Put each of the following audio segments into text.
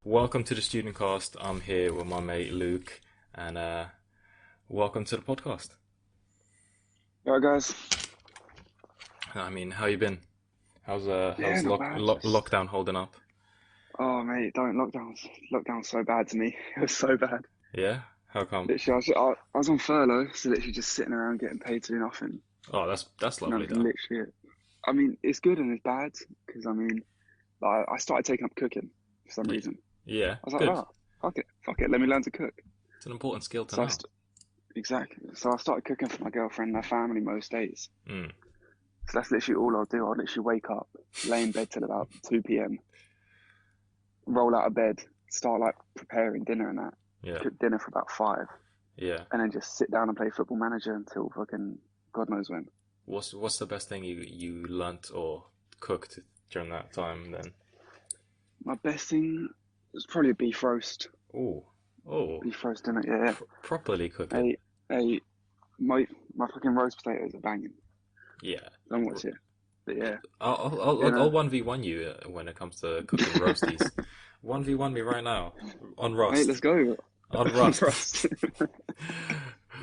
Welcome to the studentcast. I'm here with my mate Luke, and welcome to the podcast. Alright, guys. I mean, how you been? Yeah, How's not bad. lockdown holding up? Oh, mate, don't lockdown's so bad to me. It was so bad. Yeah, how come? Literally, I was on furlough, so literally just sitting around getting paid to do nothing. Oh, that's And lovely I've though. literally, I mean, it's good and it's bad because like, I started taking up cooking for some Yeah, reason. yeah, I was like, good. oh, fuck it, let me learn to cook. It's an important skill to So know. exactly. So I started cooking for my girlfriend and her family most days. Mm, So that's literally all I'll do. I'll literally wake up, lay in bed till about 2 p.m., roll out of bed, start like preparing dinner and that, yeah, cook dinner for about 5, yeah. and then just sit down and play Football Manager until fucking God knows when. What's the best thing you learnt or cooked during that time then? My best thing was probably a beef roast. Oh, oh, Beef roast dinner, yeah. properly cooking. A, a, my fucking roast potatoes are banging. Yeah. Don't watch it. But yeah, I'll 1v1 you when it comes to cooking roasties. 1v1 me right now on mate, Rust. let's go. On On Rust. roast.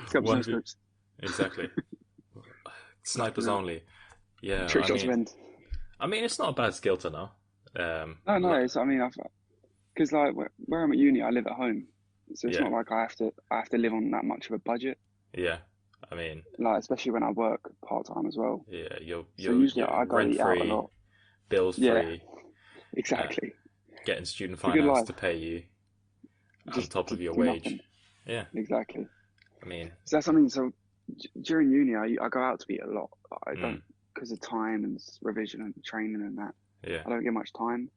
Scrubs, no 1v scrubs. exactly. Snipers No, only. Yeah, trick shots win. I mean it's not a bad skill to know. No, no, Lo- it's, I mean, because like where I'm at uni, I live at home, so it's yeah, not like I have to live on that much of a budget. yeah. I mean, Like especially when I work part time as well. yeah, you're So you're usually you're I go rent eat out a free, lot. bills Yeah, free, uh, exactly. getting student It's a good finance life. to pay you on Just top to of your do wage. nothing. Yeah, Exactly. I mean, So that's something. So during uni, I go out to eat a lot. I mm, don't because of time and revision and training and that. yeah, I don't get much time.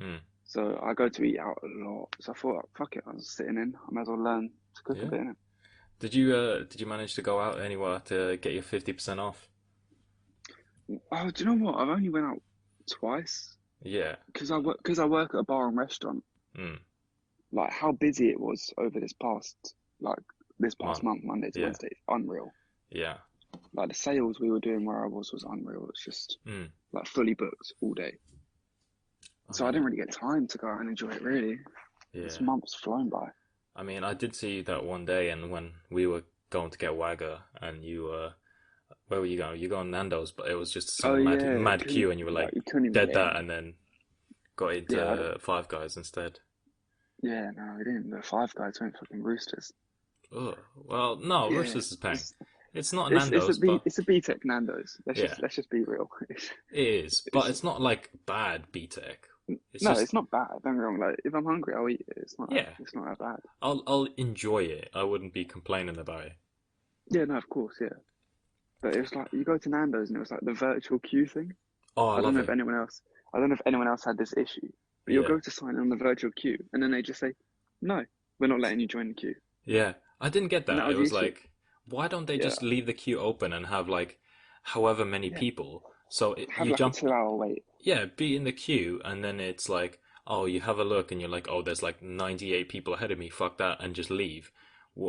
mm, So I go to eat out a lot. So I thought, fuck it, I was sitting in. I might as well learn to cook a yeah. bit in it. Did you manage to go out anywhere to get your 50% off? Oh, do you know what? I've only went out twice Yeah. because I work at a bar and restaurant. Mm, Like how busy it was over like this past month. month, Monday to Yeah. Wednesday, unreal. Yeah. Like the sales we were doing where I was unreal. It's just Mm, like fully booked all day. I So I mean, didn't really get time to go out and enjoy it really. This yeah. month's flown by. I mean, I did see you that one day, and when we were going to get Wagga, and you where were you going? You going Nando's, but it was just Oh some yeah, mad queue, and you were like you couldn't even dead get that, in. and then got Yeah, into Five Guys instead. yeah, no, we didn't. The Five Guys went fucking roosters. Oh, well, no, Yeah, Roosters is paying. it's It's not it's a Nando's, but it's a BTEC Nando's. Let's yeah, just let's just be real. it is. But It's it's not like bad BTEC. It's no, just it's not bad. Don't get me wrong. Like if I'm hungry, I'll eat it. yeah, It's not that bad. I'll enjoy it. I wouldn't be complaining about it. Yeah, no, of course, yeah. But it was like you go to Nando's and it was like the virtual queue thing. Oh, I I don't love know if it. anyone else, I don't know if anyone else had this issue, but you'll Yeah. go to sign in on the virtual queue and then they just say, no, we're not letting you join the queue. Yeah, I didn't get And that that. It was the was issue. like, why don't they Yeah, just leave the queue open and have like however many yeah. people? So Have you like a jump, 2 hour wait. yeah, be in the queue, and then it's like, oh, you have a look, and you're like, oh, there's like 98 people ahead of me. Fuck that, and just leave.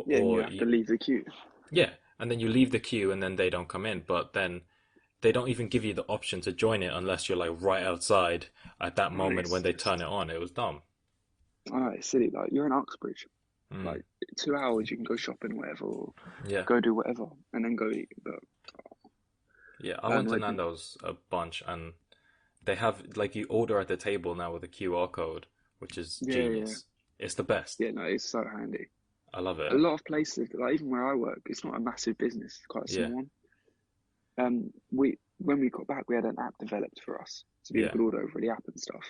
Yeah, and you Or have to leave the queue. yeah, and then you leave the queue, and then they don't come in. But then they don't even give you the option to join it unless you're like right outside at that Oh, moment when it's they turn just, it on. It was dumb. I know, it's silly. Like you're in Uxbridge, Mm, like 2 hours you can go shopping, whatever, or yeah. go do whatever, and then go eat. But Yeah, I that went to annoyed me. Nando's a bunch, and they have like you order at the table now with a QR code, which is Yeah, yeah, genius. It's the best. yeah. No, it's so handy. I love A it. lot of places, like even where I work, it's not a massive business. It's quite a Yeah, small one. We when we got back, we had an app developed for us, so people yeah, could order over the app and stuff.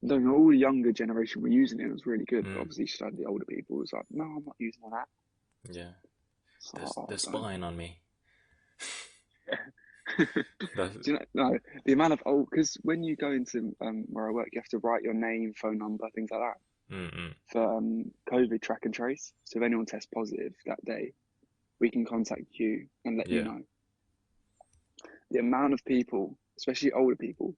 Don't know, all the younger generation were using it. It was really good, but mm, obviously, the older people was like, "No, I'm not using an app." yeah. So, They're oh, don't. spying on me. Do That's, you know? No, the amount of old because when you go into where I work, you have to write your name, phone number, things like that mm-mm. for COVID track and trace. So if anyone tests positive that day, we can contact you and let you Yeah, know. The amount of people, especially older people,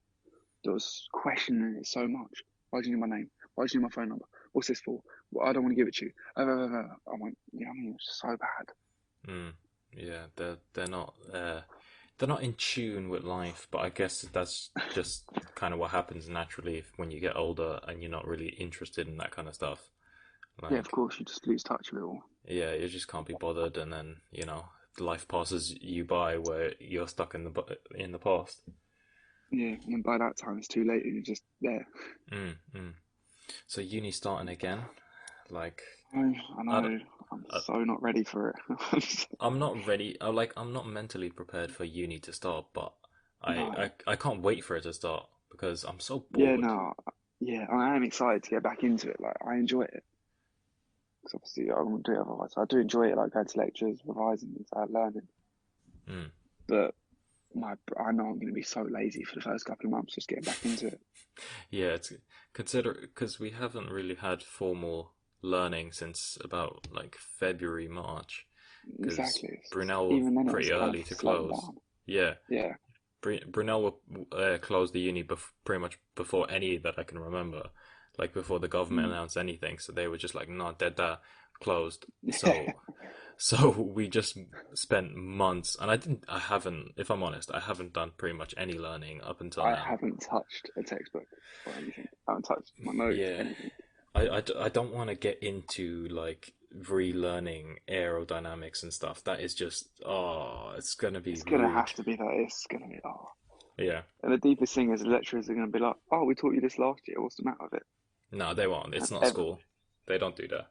that was questioning it so much. Why do you need my name? Why do you need my phone number? What's this for? Well, I don't want to give it to you. I went, yeah, I mean, it's so bad. mm, yeah. They're not. they're not in tune with life, but I guess that's just kind of what happens naturally when you get older and you're not really interested in that kind of stuff. Yeah, of Like, course, you just lose touch with it all. yeah, you just can't be bothered, and then life passes you by where you're stuck in the past. Yeah, and then by that time it's too late and you're just there. Mm, mm. So uni starting again, like I I, d- know, I'm I so not ready for it. I'm not ready. I'm not mentally prepared for uni to start, but No, I can't wait for it to start because I'm so yeah, bored. no, yeah, I am excited to get back into it. Like, I enjoy it. Because obviously I wouldn't do it otherwise. So I do enjoy it, like going to lectures, revising, things like that, learning. Mm. But I know I'm going to be so lazy for the first couple of months just getting back into it. Yeah, it's consider because we haven't really had formal learning since about like February, March, because Exactly. Brunel were Even then, it was pretty kind of early to slowing close. down. Yeah, Yeah. Brunel were closed the uni pretty much before any that I can remember, like before the government Mm. announced anything. So they were just like, "No, dead that closed." Yeah. So we just spent months, and I haven't, if I'm honest, I haven't done pretty much any learning up until I now. haven't touched a textbook or anything. I haven't touched my notes, Yeah, anything. I don't want to get into like relearning aerodynamics and stuff. That is just, oh, it's gonna be It's gonna rude. have to be that. It's gonna be oh. Yeah. And the deepest thing is the lecturers are gonna be like, "Oh, we taught you this last year. What's the matter with it?" No, they won't. It's And not ever. school. They don't do that.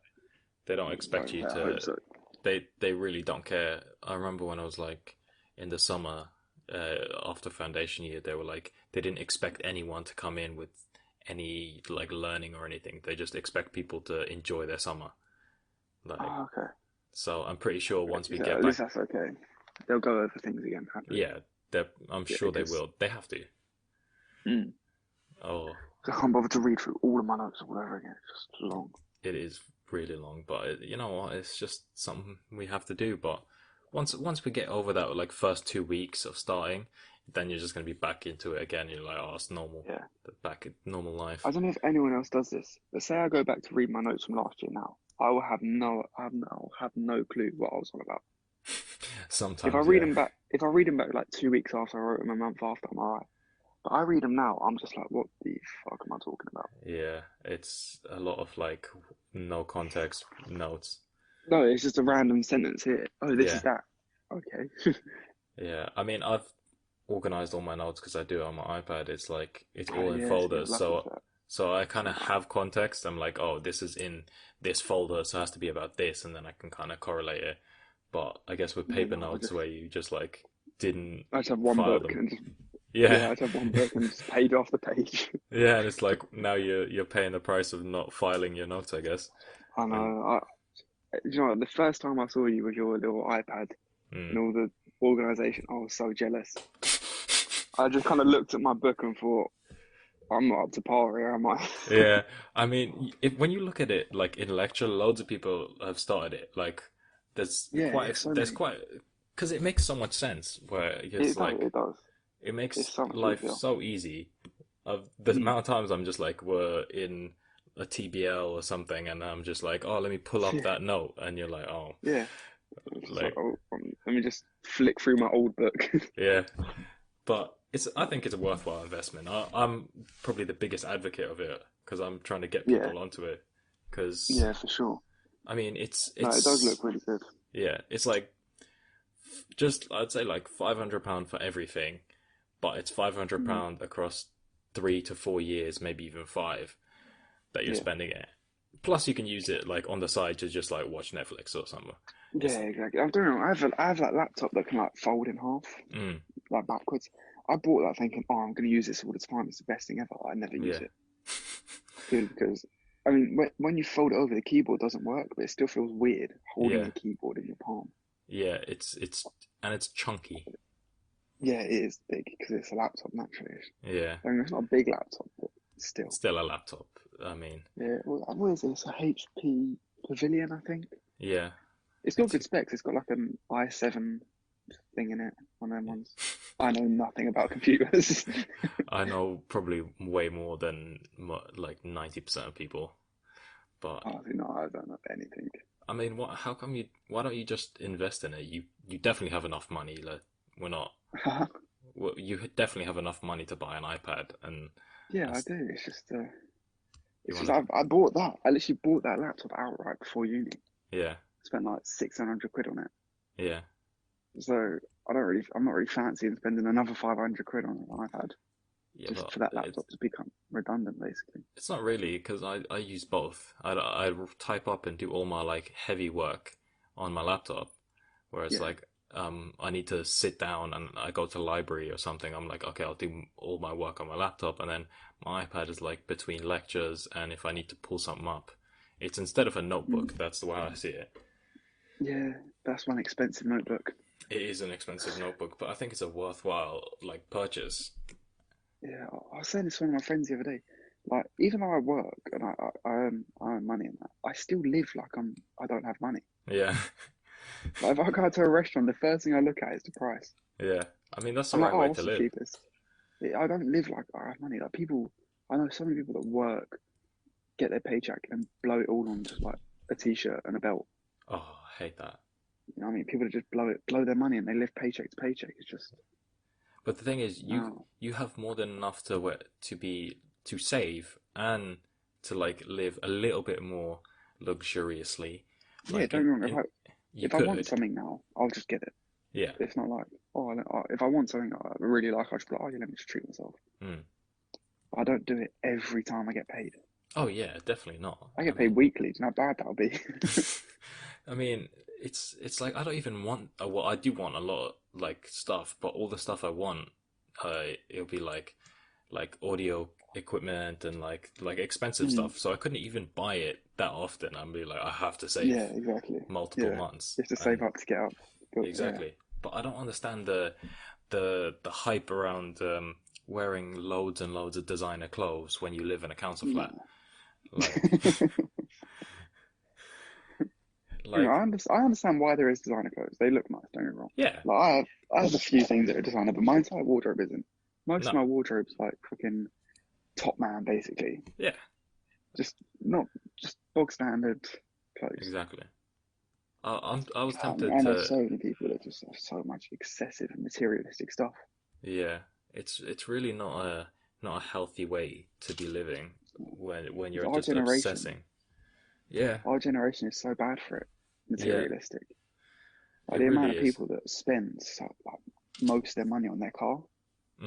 They don't expect you I to. hope so. They really don't care. I remember when I was like in the summer, after foundation year, they were like they didn't expect anyone to come in with any like learning or anything. They just expect people to enjoy their summer. Like, Oh, okay. so I'm pretty sure once we get At back, least that's okay. They'll go over things again happily. yeah, I'm Yeah, sure they because will. They have to. mm, Oh, I can't bother to read through all of my notes all over again. It's just long. it is really long, but you know what? It's just something we have to do. But once we get over that like first 2 weeks of starting, then you're just gonna be back into it again. You're like, oh, it's normal, Yeah. back in normal I life. don't know if anyone else does this, but say I go back to read my notes from last year now, I'll have no clue what I was on about. Sometimes, yeah, If I read them back like 2 weeks after I wrote them a month after, I'm alright. But I read them now, I'm just like, what the fuck am I talking about? yeah. It's a lot of like no context notes. No, it's just a random sentence here. Oh, this is Yeah, that. Okay. yeah. I mean, I've organized all my notes because I do it on my iPad. It's like it's Oh all in yeah, so you're folders, lucky for so that. so I kind of have context. I'm like, oh, this is in this folder, so it has to be about this, and then I can kind of correlate it. But I guess with Yeah, paper no, notes where you just like didn't I just have one file book them, and just yeah, yeah, I just have one book and just page after page. yeah, and it's like now you're paying the price of not filing your notes, I guess. I And know. You know, what, the first time I saw you with your little iPad mm. and all the organization, I was so jealous. I just kind of looked at my book and thought, I'm not up to par here, am I? Yeah, I mean, if when you look at it like in lecture, loads of people have started it. Like, Yeah, yeah, so there's many. quite, because it makes so much sense. Where it's It does, like it does. it It's makes so much life easier. so easy. Of the Mm. amount of times I'm just like we're in a TBL or something, and I'm just like, oh, let me pull up Yeah, that note, and you're like, oh, yeah. It's just like, like oh, let me just flick through my old book. yeah. But I think it's a worthwhile investment. I'm probably the biggest advocate of it because I'm trying to get Yeah, people onto it. Because yeah, for sure. I mean, No, it does it's look really good. yeah, it's like just I'd say like £500 for everything, but it's five hundred Mm. pound across 3 to 4 years, maybe even five that you're Yeah, spending it. Plus, you can use it like on the side to just like watch Netflix or something. yeah, It's exactly. I don't know. I have that laptop that can like fold in half, mm, like backwards. I bought that thinking, oh, I'm going to use this all the time. It's the best thing ever. I never use yeah, it purely because, I mean, when you fold it over, the keyboard doesn't work, but it still feels weird holding yeah, a keyboard in your palm. yeah. It's and it's chunky. Yeah, it is big because it's a laptop naturally. Yeah, I mean, it's not a big laptop, but still. still a laptop. I mean, Yeah, what is it? It's a HP Pavilion, I think. yeah. It's got It's good specs. It's got like an i7 thing in it, one of them ones. I know nothing about computers. I know probably way more than like 90% of people. But Honestly, no, I don't know anything. I mean, what? How come you? Why don't you just invest in it? You definitely have enough money. Like, we're not. You definitely have enough money to buy an iPad, Yeah, and I do. you It's want just to. I bought that. I literally bought that laptop outright before uni. Yeah, Spent like 600 quid on it. yeah, So I'm not really fancying spending another 500 quid on an iPad yeah. just But for that laptop to become redundant, basically. it's not really because I use both. I type up and do all my like heavy work on my laptop, whereas Yeah, like I need to sit down and I go to the library or something. I'm like, okay, I'll do all my work on my laptop, and then my iPad is like between lectures, and if I need to pull something up, it's instead of a notebook. mm. That's the way I see it. Yeah, that's one expensive notebook. It is an expensive notebook, but I think it's a worthwhile like purchase. Yeah, I was saying this to one of my friends the other day. Like, even though I work and I earn money and that, I still live like I don't have money. Yeah, Like, if I go to a restaurant, the first thing I look at is the price. yeah. I mean, that's the I'm like, right oh, way to what's the live. cheapest? I don't live like I have money. Like people, I know so many people that work, get their paycheck and blow it all on just like a t-shirt and a belt. Oh, I hate that. You know what I mean? People that just blow their money and they live paycheck to paycheck. It's just But the thing is, no. you have more than enough to save and to like live a little bit more luxuriously. Yeah, Like don't get me wrong. you If I want could, something now, I'll just get it. yeah. It's not like if I want something I really like, I'll just be like, oh yeah, let me just treat myself. Mm. I don't do it every time I get paid. Oh yeah, definitely not. I I get paid mean, weekly. Do you know how bad that'll be? I mean, it's like I don't even want. Well, I do want a lot of, like stuff, but all the stuff I want, it'll be like audio equipment and like expensive Mm. stuff. So I couldn't even buy it that often. I'd be like, I have to Yeah, save exactly. multiple Yeah, months, you have to save and up to get up. But yeah, exactly. But I don't understand the hype around wearing loads and loads of designer clothes when you live in a council flat. no. Like, You know, like I understand why there is designer clothes. They look nice. Don't get me wrong. yeah, Like I have a few things that are designer, but my entire wardrobe isn't. Most of no, my wardrobe's like fucking top man, basically. yeah, Just not just bog standard clothes. exactly. I was I mean, tempted I know to so many people that just have so much excessive and materialistic stuff. yeah. It's really not a healthy way to be living when It's you're just obsessing. Yeah, our generation is so bad for it. yeah, Materialistic. Like it the amount really of is. people that spend like most of their money on their car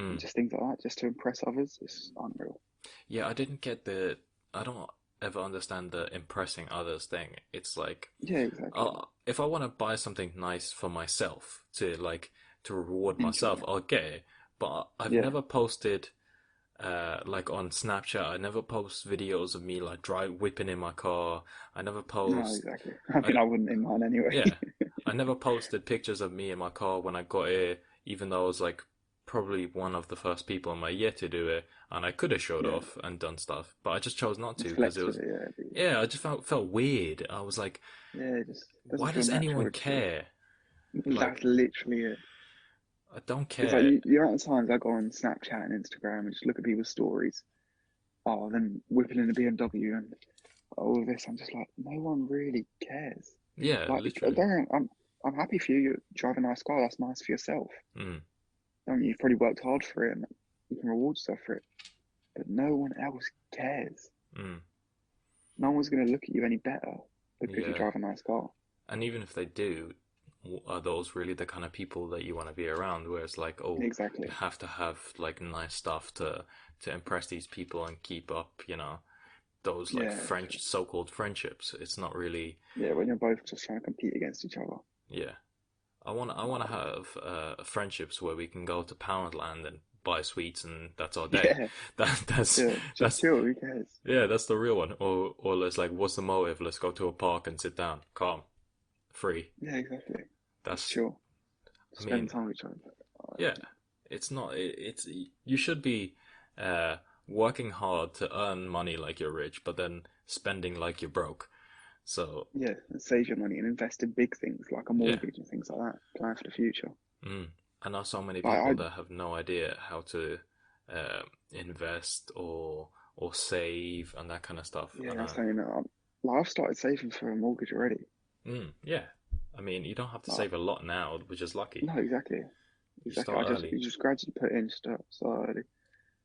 and Mm. just things like that, just to impress others, is unreal. Yeah, I didn't get the. I don't ever understand the impressing others thing. It's like, Yeah, exactly. if I want to buy something nice for myself to reward Enjoy myself, it. I'll get it. But I've Yeah. never posted like on Snapchat. I never post videos of me like whipping in my car. I never No, post. exactly. I I mean, I wouldn't in mine anyway. Yeah, I never posted pictures of me in my car when I got here, even though I was like probably one of the first people in my year to do it, and I could have showed Yeah. off and done stuff, but I just chose not to Just because flex it with was, it. Yeah. yeah, I just felt weird. I was like, Yeah. It just doesn't why feel does anyone natural. It just feels. care? That's Like, literally it. I don't It's like care. the amount of times I go on Snapchat and Instagram and just look at people's stories. Oh, them whipping in a BMW and all of this. I'm just like, no one really cares. Yeah, Like, literally. I'm happy for you. You drive a nice car. That's nice for yourself. Mm, I mean, you've probably worked hard for it and you can reward yourself for it. But no one else cares. mm, No one's going to look at you any better because you yeah. drive a nice car. And even if they do, are those really the kind of people that you want to be around? Where it's like, oh, you Exactly. have to have like nice stuff to impress these people and keep up, those like Yeah. French so-called friendships. It's not really, Yeah. When you're both just trying to compete against each other. yeah. I want to have friendships where we can go to Poundland and buy sweets and that's our day. Yeah. That that's Yeah. Just that's chill. Who cares? yeah, that's the real one. Or let's like, what's the motive? Let's go to a park and sit down, calm, free. Yeah. Exactly. Just That's chill. I Spend mean, time with each other. yeah, it's not. It's you should be uh, working hard to earn money like you're rich, but then spending like you're broke. So Yeah. And save your money and invest in big things like a yeah, mortgage and things like that. Plan for the future. mm. I know so many Like people that have no idea how to invest or save and that kind of stuff. yeah, And that's something that like I've started saving for a mortgage already. yeah, I mean, you don't have to Like, save a lot now, which is lucky. no, exactly. You Exactly. start early. You just gradually put in, start early.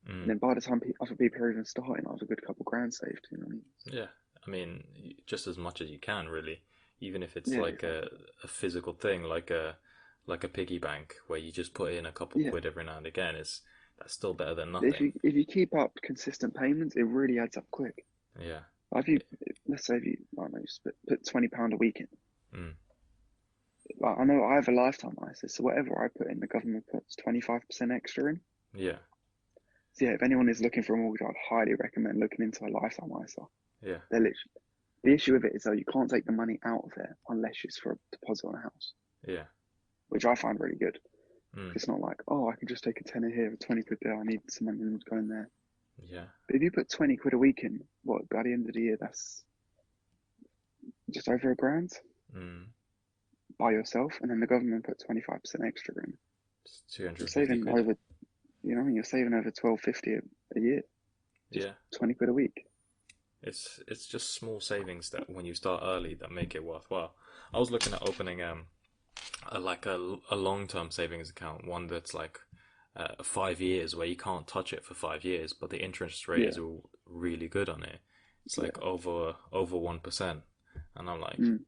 And Mm. then by the time other people are even starting, I was a good couple grand saved, you know what I mean? Yeah, I mean, just as much as you can, really. Even if it's Yeah, like exactly. a physical thing, like a piggy bank where you just put in a couple Yeah. quid every now and again, is that's still better than If nothing. you keep up consistent payments, it really adds up quick. Yeah. Like if you let's say if you I don't know, put £20 a week in. Mm. Like I know I have a lifetime ISA, so whatever I put in, the government puts 25% extra in. Yeah. So yeah, if anyone is looking for a mortgage, I'd highly recommend looking into a lifetime ISA. Yeah. They're literally the issue with it is though you can't take the money out of there unless it's for a deposit on a house, Yeah. which I find really good. Mm. It's not like, oh, I can just take a tenner here, a 20 quid there, I need some money to go in there. Yeah. But if you put 20 quid a week in, what, by the end of the year, that's just over a grand Mm. by yourself, and then the government put 25% extra in. It's You're 250 saving quid. over, you know, you're saving over 12.50 a year, just Yeah. 20 quid a week. It's just small savings that when you start early that make it worthwhile. I was looking at opening a long term savings account, one that's like 5 years where you can't touch it for 5 years, but the interest rate Yeah, is really good on it. It's yeah. like over 1%, and I'm like, Mm.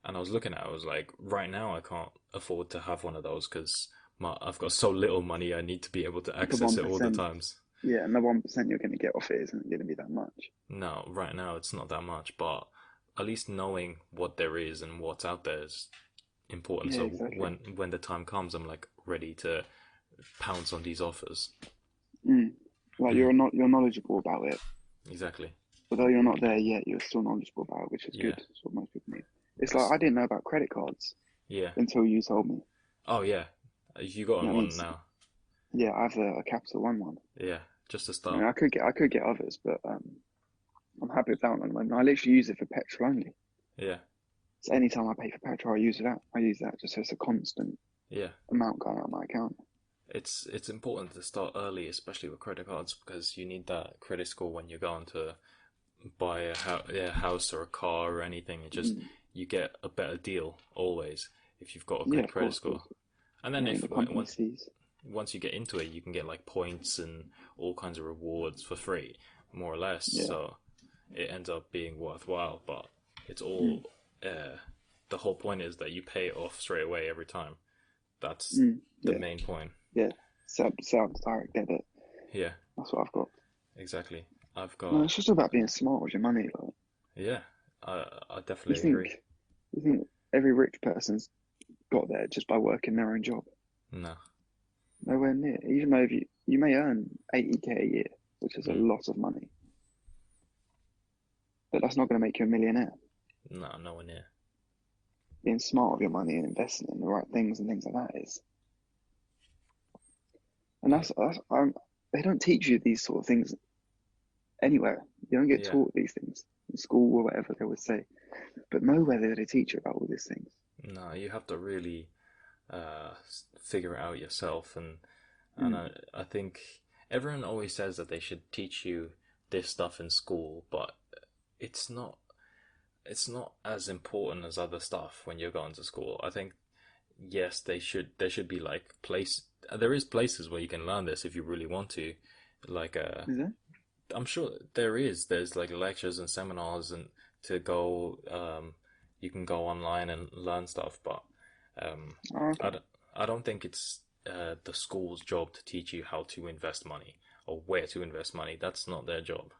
and I was looking at it, I was like, right now I can't afford to have one of those because I've got so little money. I need to be able to The access it all the 1%, times. yeah, and the 1% you're going to get off it isn't going to be that much. No, right now it's not that much, but at least knowing what there is and what's out there is important. Yeah, So exactly. when the time comes, I'm like ready to pounce on these offers. Mm. Like Mm, you're knowledgeable about it. exactly. Although you're not there yet, you're still knowledgeable about it, which is good. Yeah. That's what most people need. It's like That's I didn't know about credit cards yeah. until you told me. Oh yeah. You got You on know what I mean? one now. Yeah, I have a Capital One one. Yeah. Just to I mean, start. I could get others, but I'm happy with that one at the moment. I literally use it for petrol only. Yeah. So anytime I pay for petrol, I use that. I use that just so it's a constant Yeah. amount going out of my account. It's important to start early, especially with credit cards, because you need that credit score when you're going to buy a house or a car or anything. It just Mm. you get a better deal always if you've got a Yeah, good credit of course. score. And then Yeah, and if the company sees. once you get into it, you can get like points and all kinds of rewards for free, more or less. Yeah. So it ends up being worthwhile. But it's Mm. all the whole point is that you pay it off straight away every time. That's Mm. the Yeah. main point. Yeah. Sounds direct debit. Yeah, That's what I've got. exactly. I've No, got it's just about being smart with your money. Like, yeah. I you definitely agree. think you think every rich person's got there just by working their own job? No. Nowhere near. Even though if you may earn 80k a year, which is a Mm. lot of money, but that's not going to make you a millionaire. No, nowhere near. Being smart with your money and investing in the right things and things like that is, and Yeah. they don't teach you these sort of things anywhere. You don't get Yeah. taught these things in school or whatever they would say, but nowhere do they teach you about all these things. No, you have to really figure it out yourself, and Mm. I think everyone always says that they should teach you this stuff in school, but it's not it's not as important as other stuff when you're going to school. I think yes, there should be like place there is places where you can learn this if you really want to. Like Is there? I'm sure there is. There's like lectures and seminars and to go you can go online and learn stuff, but um Oh, I okay. don't, I don't think it's the school's job to teach you how to invest money or where to invest money. That's not their job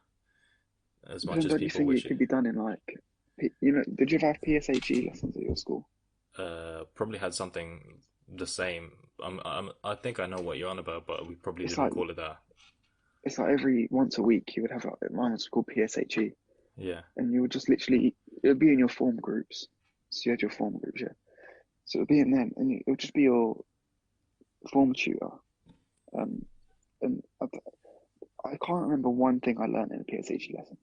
as But much then as don't you people think wish it it. could be done in like, you know, did you ever have PSHE lessons at your school? Probably had something the same. I think I know what you're on about, but we probably It's didn't like call it that. it's like every once a week you would have like mine was called PSHE, Yeah, and you would just literally it would be in your form groups. So you had your form groups, yeah. So it would be in them, and it would just be your form tutor. Um, and I can't remember one thing I learned in a PSHE lesson.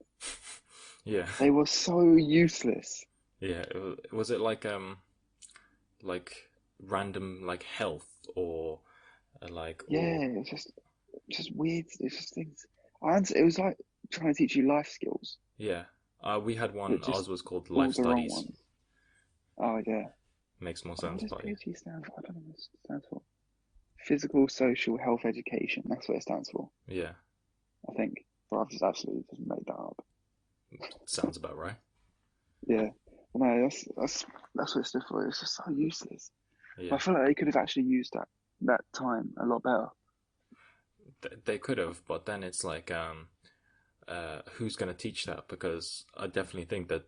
yeah, They were so useless. yeah. Was it like random like health or like Yeah, or it's just weird. It's just things. It was like trying to teach you life skills, yeah? We had one. but just Ours was called life all the wrong studies. ones. Oh yeah. Makes more What sense, does but yeah. PhD stand for? I don't know what it stands for. physical, social, health education. That's what it stands for, Yeah, I think. But I've just absolutely just made that up. sounds about right. Yeah. But no, that's what it stood for. It's just so useless. But I Yeah, feel like they could have actually used that time a lot better. they could have, but then it's like, who's going to teach that? Because I definitely think that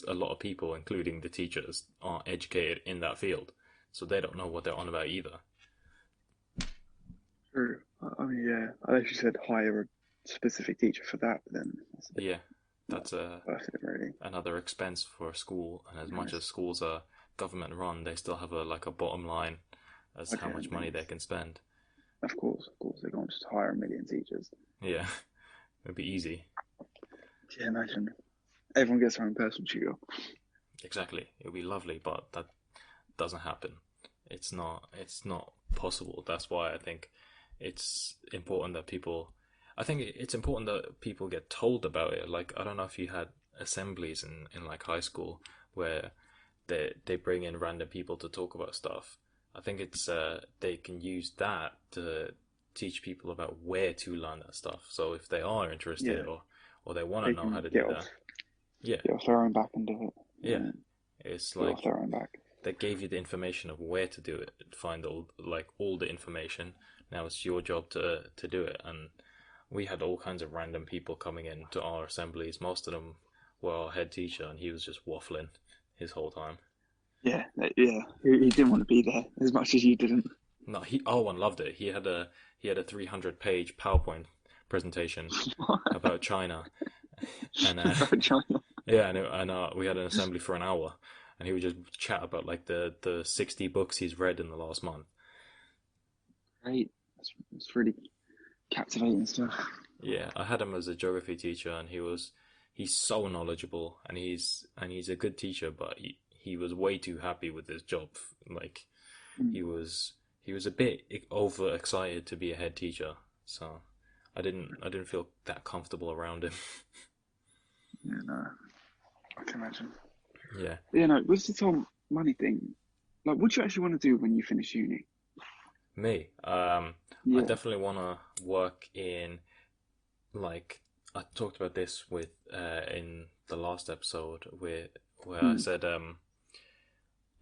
a lot of people, including the teachers, aren't educated in that field, so they don't know what they're on about either. True. I mean, yeah, I actually said hire a specific teacher for that, but then that's a bit Yeah, not that's worth it, really. another expense for a school, and as much Nice. as schools are government run, they still have a like a bottom line as how Okay, much money they can spend. of course, they can't just hire a million teachers. Yeah, it'd be easy. Yeah, imagine everyone gets their own personal tutor. Exactly, it'd be lovely, but that doesn't happen. It's not possible. That's why I think it's important that people. I think it's important that people get told about it. Like I don't know if you had assemblies in like high school where they bring in random people to talk about stuff. I think it's they can use that to teach people about where to learn that stuff. So if they are interested Yeah, or they want to they know how can to do that, yeah, get off their own back and do it. yeah, it's Get off like their own back. they gave you the information of where to do it, find all the information. Now it's your job to do it. And we had all kinds of random people coming in to our assemblies. Most of them were our head teacher, and he was just waffling his whole time. Yeah, yeah. He didn't want to be there as much as you didn't. No, Owen loved it. He had a 300-page PowerPoint presentation about China, and About China. yeah, we had an assembly for an hour, and he would just chat about like the 60 books he's read in the last month. Great. That's really captivating stuff. Yeah, I had him as a geography teacher, and he's so knowledgeable, and he's a good teacher, but he was way too happy with his job. Like Mm. he was he was a bit overexcited to be a head teacher, so I didn't feel that comfortable around him. Yeah, no, I can imagine. Yeah, Yeah, no, with this whole money thing, like, what do you actually want to do when you finish uni? me. I Yeah. definitely want to work in like I talked about this with in the last episode where I Mm. said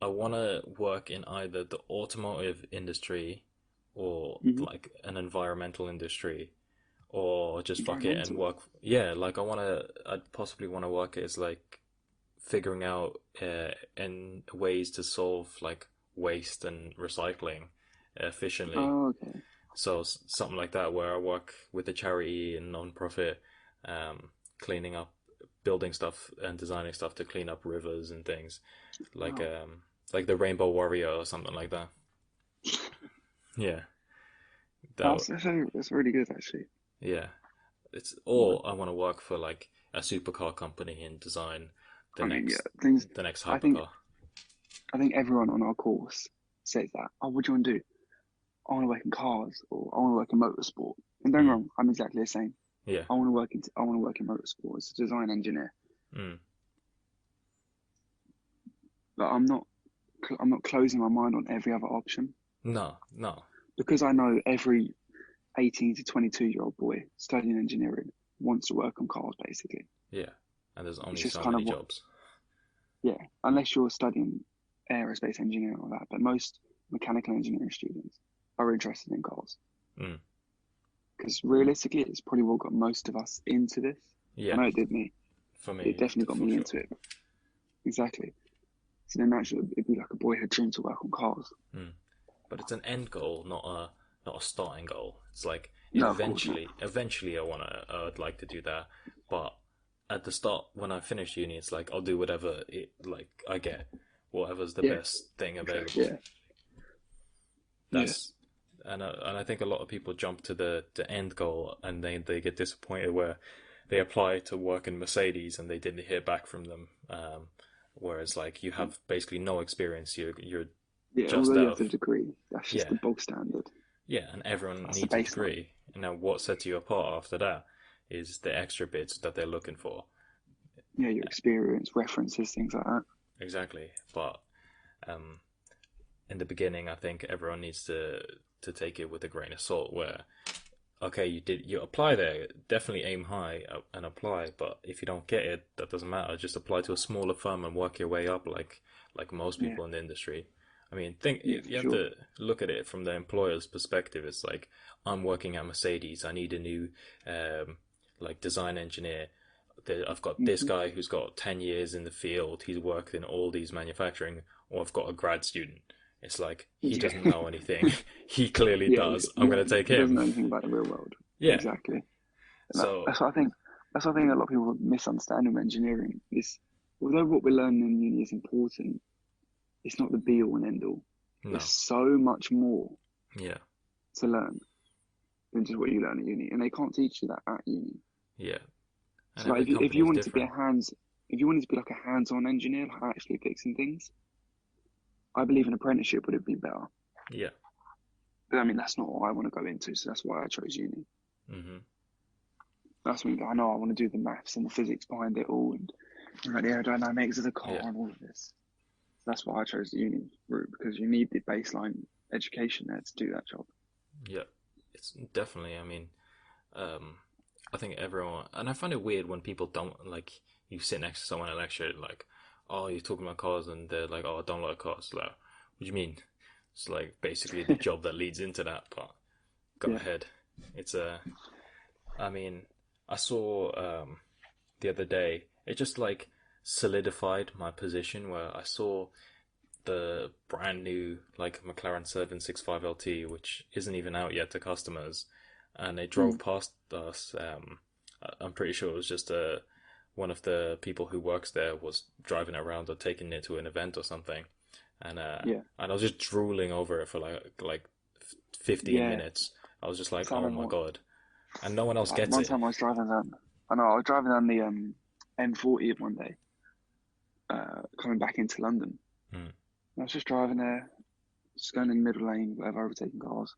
I want to work in either the automotive industry or Hmm. like an environmental industry or just fuck it and Environmental. work. Yeah, like I'd possibly want to work as like figuring out and ways to solve like waste and recycling efficiently. Oh, okay. So something like that where I work with a charity and non-profit, cleaning up, building stuff and designing stuff to clean up rivers and things like Wow. um like the Rainbow Warrior or something like that. Yeah, that That's really good, actually. yeah. It's Well, or I want to work for like a supercar company and design the I mean, yeah, next things. the next I think hypercar. I think everyone on our course says that. Oh, what do you want to do? I want to work in cars, or I want to work in motorsport. And don't get me Mm, wrong, I'm exactly the same. yeah. I want to work in motorsport as a design engineer. Mm, But I'm not closing my mind on every other option no, no. because I know every 18 to 22-year-old boy studying engineering wants to work on cars, basically. Yeah. And there's It's only just so kind many of what, jobs. yeah, unless you're studying aerospace engineering or that. But most mechanical engineering students are interested in cars Mm, because realistically, it's probably what got most of us into this. I yeah. know it did me. For It me, definitely got for me sure. into it. Exactly. So then naturally, it'd be like a boyhood dream to work on cars. Mm. But it's an end goal, not a starting goal. It's like No, of course not. eventually I'd like to do that. But at the start, when I finish uni, it's like I'll do whatever I get, whatever's the Yeah, best thing exactly. available. Yeah, yeah. That's and I think a lot of people jump to the end goal and they get disappointed where they apply to work in Mercedes and they didn't hear back from them. Whereas like you have basically no experience, you're Yeah, just although you out have the of degree, that's just yeah the bog standard. yeah, and everyone That's the needs a baseline. degree. And now what sets you apart after that is the extra bits that they're looking for. Yeah, your experience, references, things like that. Exactly, but um, in the beginning, I think everyone needs to take it with a grain of salt. Where okay, you apply there, definitely aim high and apply. But if you don't get it, that doesn't matter. Just apply to a smaller firm and work your way up, like most Yeah, people in the industry. I mean, think yeah, you for have sure. to look at it from the employer's perspective. It's like I'm working at Mercedes. I need a new like design engineer. I've got this Hmm. guy who's got 10 years in the field. He's worked in all these manufacturing, or I've got a grad student. It's like he Yeah, doesn't know anything. He clearly yeah, does. I'm yeah. gonna take He doesn't him. know anything about the real world. Yeah. Exactly. And So that's what I think. That's what I think a lot of people misunderstand with engineering. Is although what we're learning in uni is important, it's not the be all and end all. There's no. so much more Yeah. to learn than just what you learn at uni, and they can't teach you that at uni. Yeah. And So like every if company you is wanted to be different. if you wanted to be like a hands-on engineer, like actually fixing things, I believe an apprenticeship would have been better. Yeah. But I mean, that's not what I want to go into, so that's why I chose uni. Mhm. That's when I know I want to do the maths and the physics behind it all, and like the aerodynamics of the car Yeah. and all of this. So that's why I chose the uni route because you need the baseline education there to do that job. Yeah. It's definitely. I mean, um, I think everyone, and I find it weird when people don't like. You sit next to someone in a lecture, like, oh, you're talking about cars, and they're like, oh, I don't like cars. Like, what do you mean? It's like basically the job that leads into that. But go Yeah. ahead. It's a. I mean, I saw the other day. It just like solidified my position where I saw the brand new like McLaren 765 LT, which isn't even out yet to customers, and they drove Mm. past us. I'm pretty sure it was just one of the people who works there was driving it around or taking it to an event or something, Yeah. and I was just drooling over it for like 15 Yeah. minutes. I was just like, So I oh my remember god, and no one else like gets one it. time I was driving down. I know I was driving down the M40 one day, coming back into London. Mm, I was just driving there, just going in the middle lane, whatever, overtaking cars.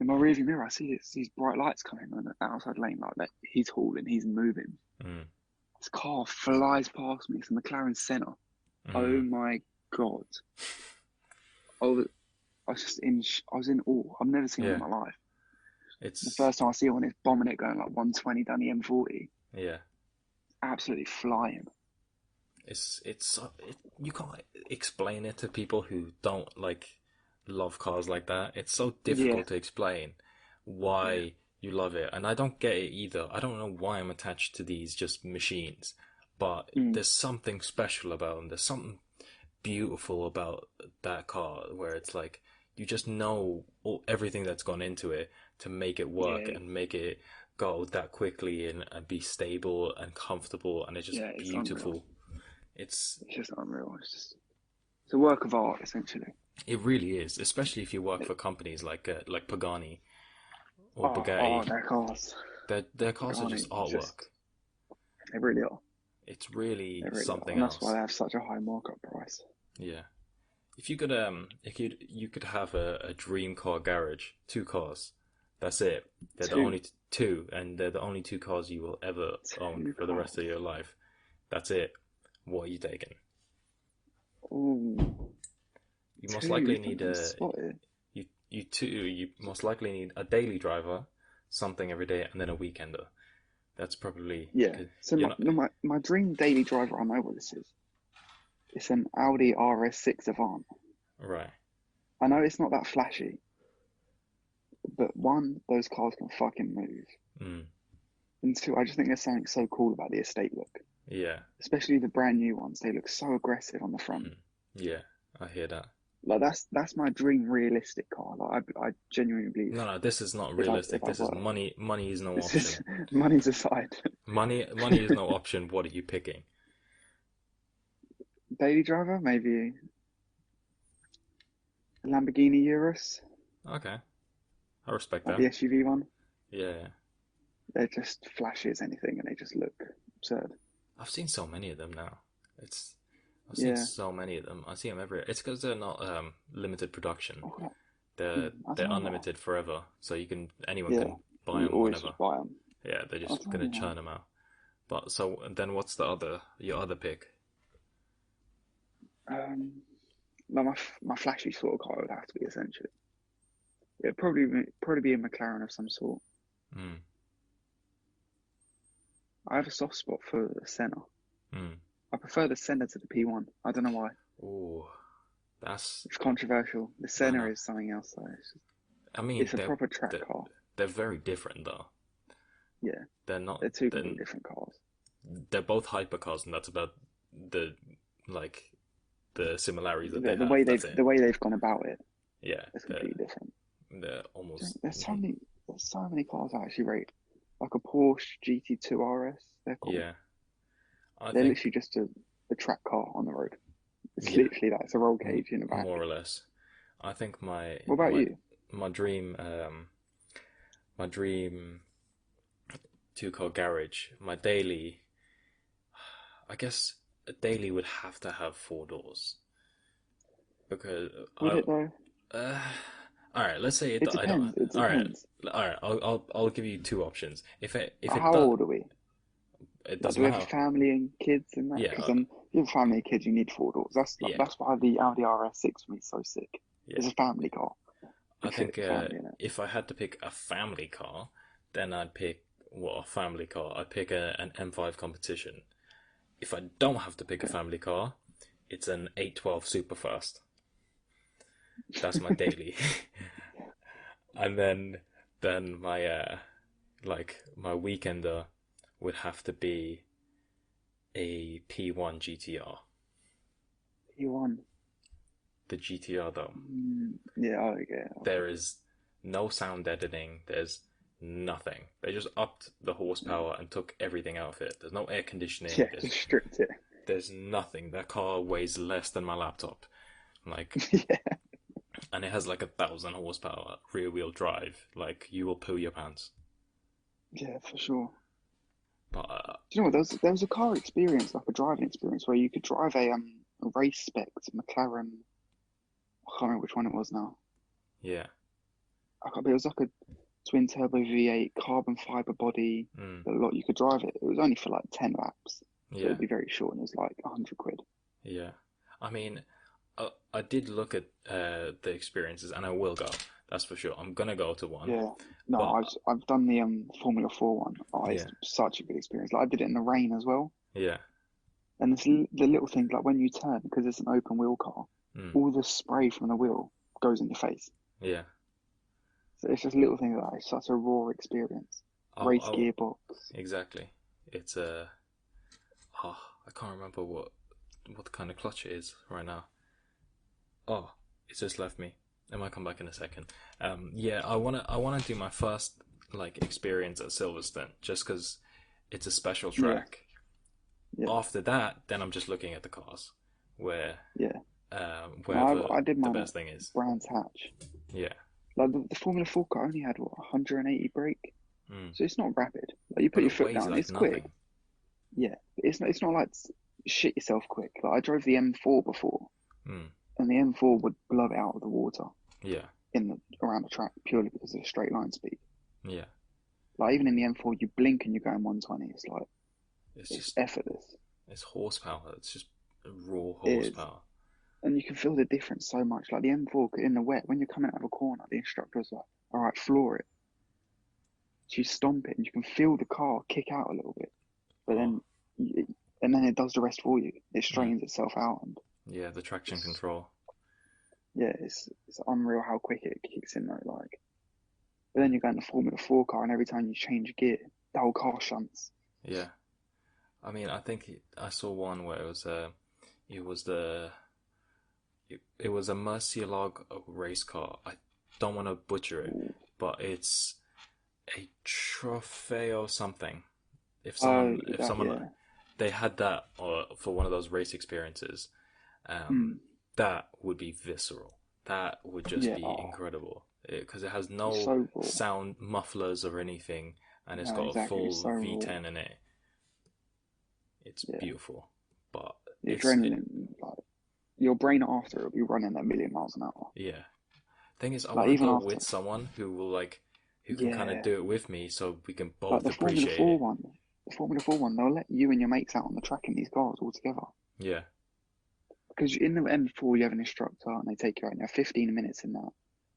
In my rearview mirror, I see these bright lights coming on the outside lane, like that. He's hauling, he's moving. mm, This car flies past me. It's a McLaren Senna. Oh mm. my god! I was, I was just in. I was in awe. I've never seen one in Yeah, my life. The it's first time I see one, it's bombing it, going like 120 down the M40, yeah. absolutely flying. You can't explain it to people who don't like love cars like that. It's so Yeah, difficult to explain yeah, why you love it, and I don't get it either. I don't know why I'm attached to these just machines, but mm, there's something special about them. There's something beautiful about that car where it's like you just know everything that's gone into it to make it work yeah, and make it go that quickly and be stable and comfortable, and it's just yeah. It's unreal. beautiful. It's It's just unreal. It's a work of art essentially. it really is, especially if you work for companies like Pagani or Oh, Bugatti. their cars, Their cars are Pagani, just just artwork. they really are. It's really They really are, something and that's why else. they have such a high markup price. Yeah. If you could have a dream car garage, two cars. That's it. They're the Two, only two, and they're the only two cars you will ever own two for the rest of cars. your life. That's it. What are you taking? Ooh, You most two. likely You put need me on the spot here. you most likely need a daily driver, something every day, and then a weekender. That's probably Yeah. because So you're not my dream daily driver, I know what this is. It's an Audi RS6 Avant. right. I know it's not that flashy, but one, those cars can fucking move. Mm, And two, I just think there's something so cool about the estate look, yeah. especially the brand new ones. They look so aggressive on the front. Mm, yeah. I hear that. Like that's my dream realistic car. Like I genuinely believe No, no, this is not if realistic. I This is work, money. Money is no this is option. money's aside. Money is no option. What are you picking? Daily driver, maybe a Lamborghini Urus, Okay, I respect like the that. SUV one. Yeah, They're just flashy as anything, and they just look absurd. I've seen so many of them now. It's I've seen Yeah. so many of them. I see them everywhere. It's because they're not limited production. Oh, I They're don't know why. unlimited forever, so anyone Yeah, can buy you them always whenever. just buy them. Yeah, they're I just don't gonna know why. churn them out. But so then, what's your other pick? Um, no, my flashy sort of car would have to be essentially. It'd probably be a McLaren of some sort. Mm, I have a soft spot for the Senna. mm. I prefer the Senna to the P1. I don't know why. Ooh, that's It's controversial. The I Senna know. is something else though. I mean, It's a proper track they're car. they're very different though. Yeah, They're not. they're two They're completely different cars. they're both hypercars, and that's about the like the similarities that they The have. way That's it. they've gone about it Yeah, is completely different. they're almost. There's so many cars I actually rate. Like a Porsche GT2 RS, they're called. Yeah, I They're think. literally just a track car on the road. It's Yeah, literally that. It's a roll cage in the back. more or less. I think What about you? my dream my dream two car garage. My daily. I guess a daily would have to have four doors because Would I. it though? Uh, all right, let's say it. It I don't. depends. It All right, depends. all right. I'll give you two options. If it How does, old are we? it Like, doesn't do we have a matter. family and kids and that? Yeah, Because if you have a family and kids, you need four doors. yeah, That's why the Audi RS6 for me is so sick. yeah. It's a family car. I You fit think the family in it. if I had to pick a family car, then I'd pick a family car. I'd pick an M5 competition. If I don't have to pick a Okay. family car, it's an 812 Superfast. That's my daily. And then my my weekender would have to be a P1 GTR. You won. The GTR though, Yeah, oh, yeah. there is no sound editing. There's nothing. They just upped the horsepower and took everything out of it. There's no air conditioning. Yeah, just stripped it. There's nothing. That car weighs less than my laptop. Like, Yeah, and it has like 1,000 horsepower, rear wheel drive. Like, you will poo your pants. yeah, for sure. But Do you know what? There was a car experience, like a driving experience, where you could drive a race spec McLaren. I can't remember which one it was now. yeah, I can't. But it was like a twin turbo V8 carbon fiber body. mm, A lot you could drive it. It was only for like 10 laps, so yeah, it'd be very short, and it was like 100 quid. yeah. I mean, I did look at the experiences, and I will go. That's for sure. I'm gonna go to one. Yeah. No, But I've done the Formula 4 one. Oh, it's yeah, such a good experience. Like I did it in the rain as well. yeah, And the little things like when you turn, because it's an open wheel car, mm, all the spray from the wheel goes in your face. yeah. So it's just little things like that. It's such a raw experience. Race I'll gearbox. exactly. It's a. Oh, I can't remember what kind of clutch it is right now. Oh, it's just left me. It might come back in a second. Yeah, I wanna do my first like experience at Silverstone just because it's a special Yeah, track. yeah, After that, then I'm just looking at the cars, where yeah. No, wherever I did the mine at best thing is. Brands Hatch. Yeah. Like the Formula 4 car only had what 180 brake, Mm. so it's not rapid. Like you put But your it foot weighs down, like it's quick. nothing. Yeah, but it's not like shit yourself quick. Like I drove the M4 before, Mm. and the M4 would blow it out of the water Yeah. around the track purely because of the straight line speed. Yeah. Like even in the M4, you blink and you're going 120. It's like It's it's just effortless. it's horsepower. It's just raw It is, horsepower. and you can feel the difference so much. Like the M4 in the wet, when you're coming out of a corner, the instructor was like, "All right, floor it." So you stomp it, and you can feel the car kick out a little bit, but Oh. and then it does the rest for you. It Mm. straigns itself out, and Yeah, the traction it's control. yeah, it's unreal how quick it kicks in though. Like, but then you go in the Formula 4 car, and every time you change gear, the whole car shunts. Yeah. I mean, I think I saw one where it was it was a Murcielago race car. I don't want to butcher it, Ooh. but it's a Trofeo something. Oh, If that someone yeah. they had that for one of those race experiences, Hmm. that would be visceral. That would just Yeah. be Oh, incredible because it has it's no so raw. sound mufflers or anything, and it's No, got a exactly. It's full so raw. V10 in it. It's Yeah. beautiful, but The it's adrenaline, like your brain after it'll be running a million miles an hour. yeah. Thing is, I Like want to even go after, with someone who can kind of yeah, do it with me, so we can like both appreciate it. The Formula 4 one, they'll let you and your mates out on the track in these cars all together. Yeah, Because in the M4 you have an instructor and they take you out and you have 15 minutes in that,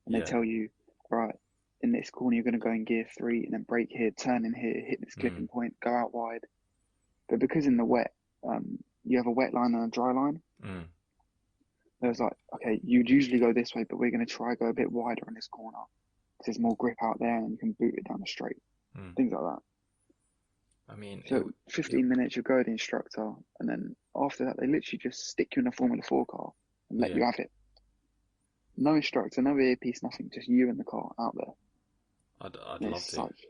and they yeah, tell you, right, in this corner you're going to go in gear three and then brake here, turn in here, hit this Mm, clipping point, go out wide. But because in the wet, you have a wet line and a dry line. mm, It was like, okay, you'd usually go this way, but we're going to try go a bit wider in this corner because there's more grip out there and you can boot it down the straight. mm. Things like that. I mean, So it 15 minutes, you go to the instructor, and then after that, they literally just stick you in a Formula 4 car and let yeah, you have it. No instructor, no earpiece, nothing, just you in the car out there. I'd And love it's to. such,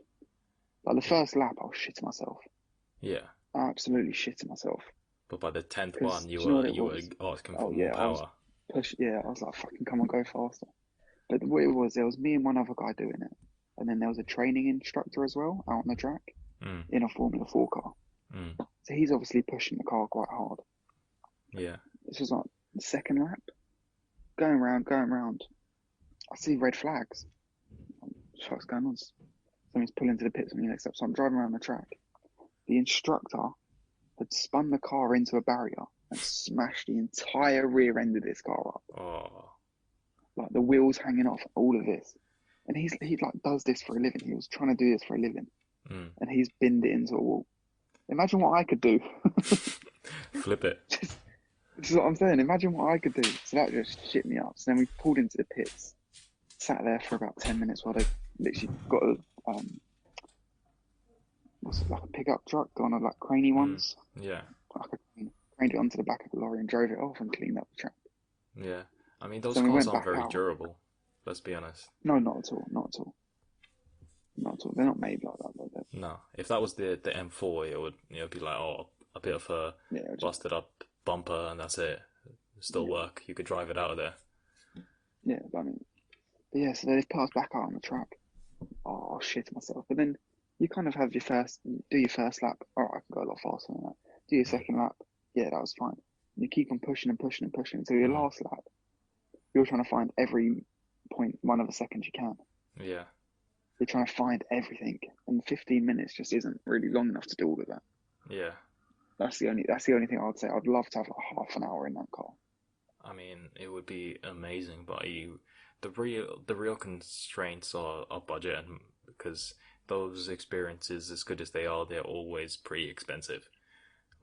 like the first lap, I was shitting myself. Yeah, Absolutely shitting myself. but by the 10th Because one, do you know what it you were was? asking for Oh, more yeah, I was power. yeah, I was like, fucking come on, go faster. But what it was, there was me and one other guy doing it. And then there was a training instructor as well out on the track Mm, in a Formula 4 car. mm, So he's obviously pushing the car quite hard. yeah, This was like the second lap, going round, going round. I see red flags. What's going on? Somebody's pulling to the pits on the next step. So I'm driving around the track. The instructor had spun the car into a barrier and smashed the entire rear end of this car up. oh, Like the wheels hanging off, all of this. And he like does this for a living. He was trying to do this for a living. mm. And he's binned it into a wall. Imagine what I could do. Flip it. This is what I'm saying. Imagine what I could do. So that just shit me up. So then we pulled into the pits, sat there for about 10 minutes while they literally got a, what's it, like a pickup truck, one of like craney Mm, ones. yeah, Like craned it onto the back of the lorry and drove it off and cleaned up the track. yeah. I mean, those So we cars went aren't back very out. durable. Let's be honest. No, not at all. Not at all. Not at all. They're not made like that. Though. No, if that was the M4, it would be like, oh, a bit of a Yeah, busted up bumper and that's it. Still yeah, work. You could drive it out of there. yeah. But I mean, but yeah. So they put us back out on the track. Oh shit myself. But then you kind of have do your first lap. All right, I can go a lot faster than that. Do your Mm, second lap. Yeah, that was fine. And you keep on pushing and pushing and pushing until your mm, last lap. You're trying to find every point one of a second you can. yeah, You're trying to find everything, and 15 minutes just isn't really long enough to do all of that. yeah. That's the only thing I would say. I'd love to have like half an hour in that car. I mean, it would be amazing, but the real constraints are budget, and because those experiences, as good as they are, they're always pretty expensive.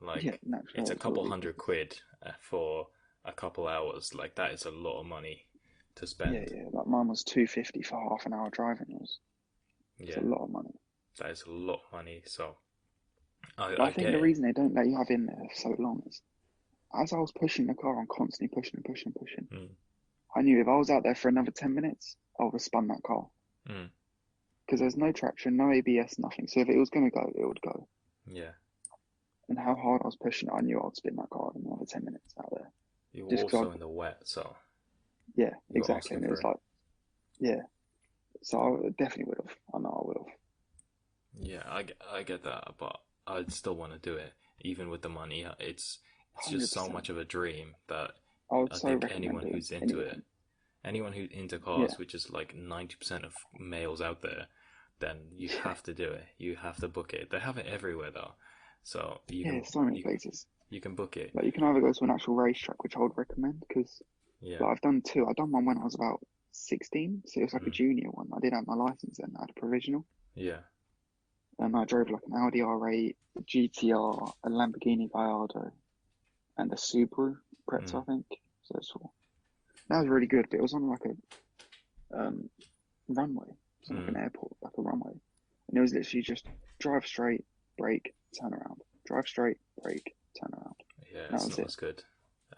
Yeah, Like, it's naturally, a it's couple already hundred quid for a couple hours. Like, that is a lot of money to yeah, spend. yeah. Like mine was 250 for half an hour driving. It's a Yeah, lot of money. that is a lot of money. So But I I think get the it. reason they don't let you have in there for so long is as I was pushing the car, I'm constantly pushing and pushing and pushing. Mm, I knew if I was out there for another 10 minutes, I would have spun that car mm, because there's no traction, no ABS, nothing. So if it was going to go, it would go. yeah. And how hard I was pushing it, I knew I'd spin that car in another 10 minutes out there. You were Just because also in the wet, so yeah, you were exactly. asking And it was for. like, yeah. So I definitely would have. I know I would have. Yeah, I get that, but I'd still want to do it, even with the money. It's just so 100%. much of a dream that I would I so think recommend doing anyone who's into Yeah, cars, which is like 90% of males out there, then you yeah, have to do it. You have to book it. They have it everywhere though, so yeah. So many places. you can book it. Like you can either go to an actual racetrack, which I would recommend, because Yeah. like I've done two. I've done one when I was about 16, so it was like a Mm. junior one. I did have my license then. I had a provisional, Yeah. and I drove like an Audi R8, a GTR, a Lamborghini Gallardo, and a Subaru Impreza, Mm. I think. So it's all. That was really good, but it was on like a runway. It was on like an Mm. airport, like a runway, and it was literally just drive straight, brake, turn around, drive straight, brake, turn around. Yeah, And that it's was not it. as good.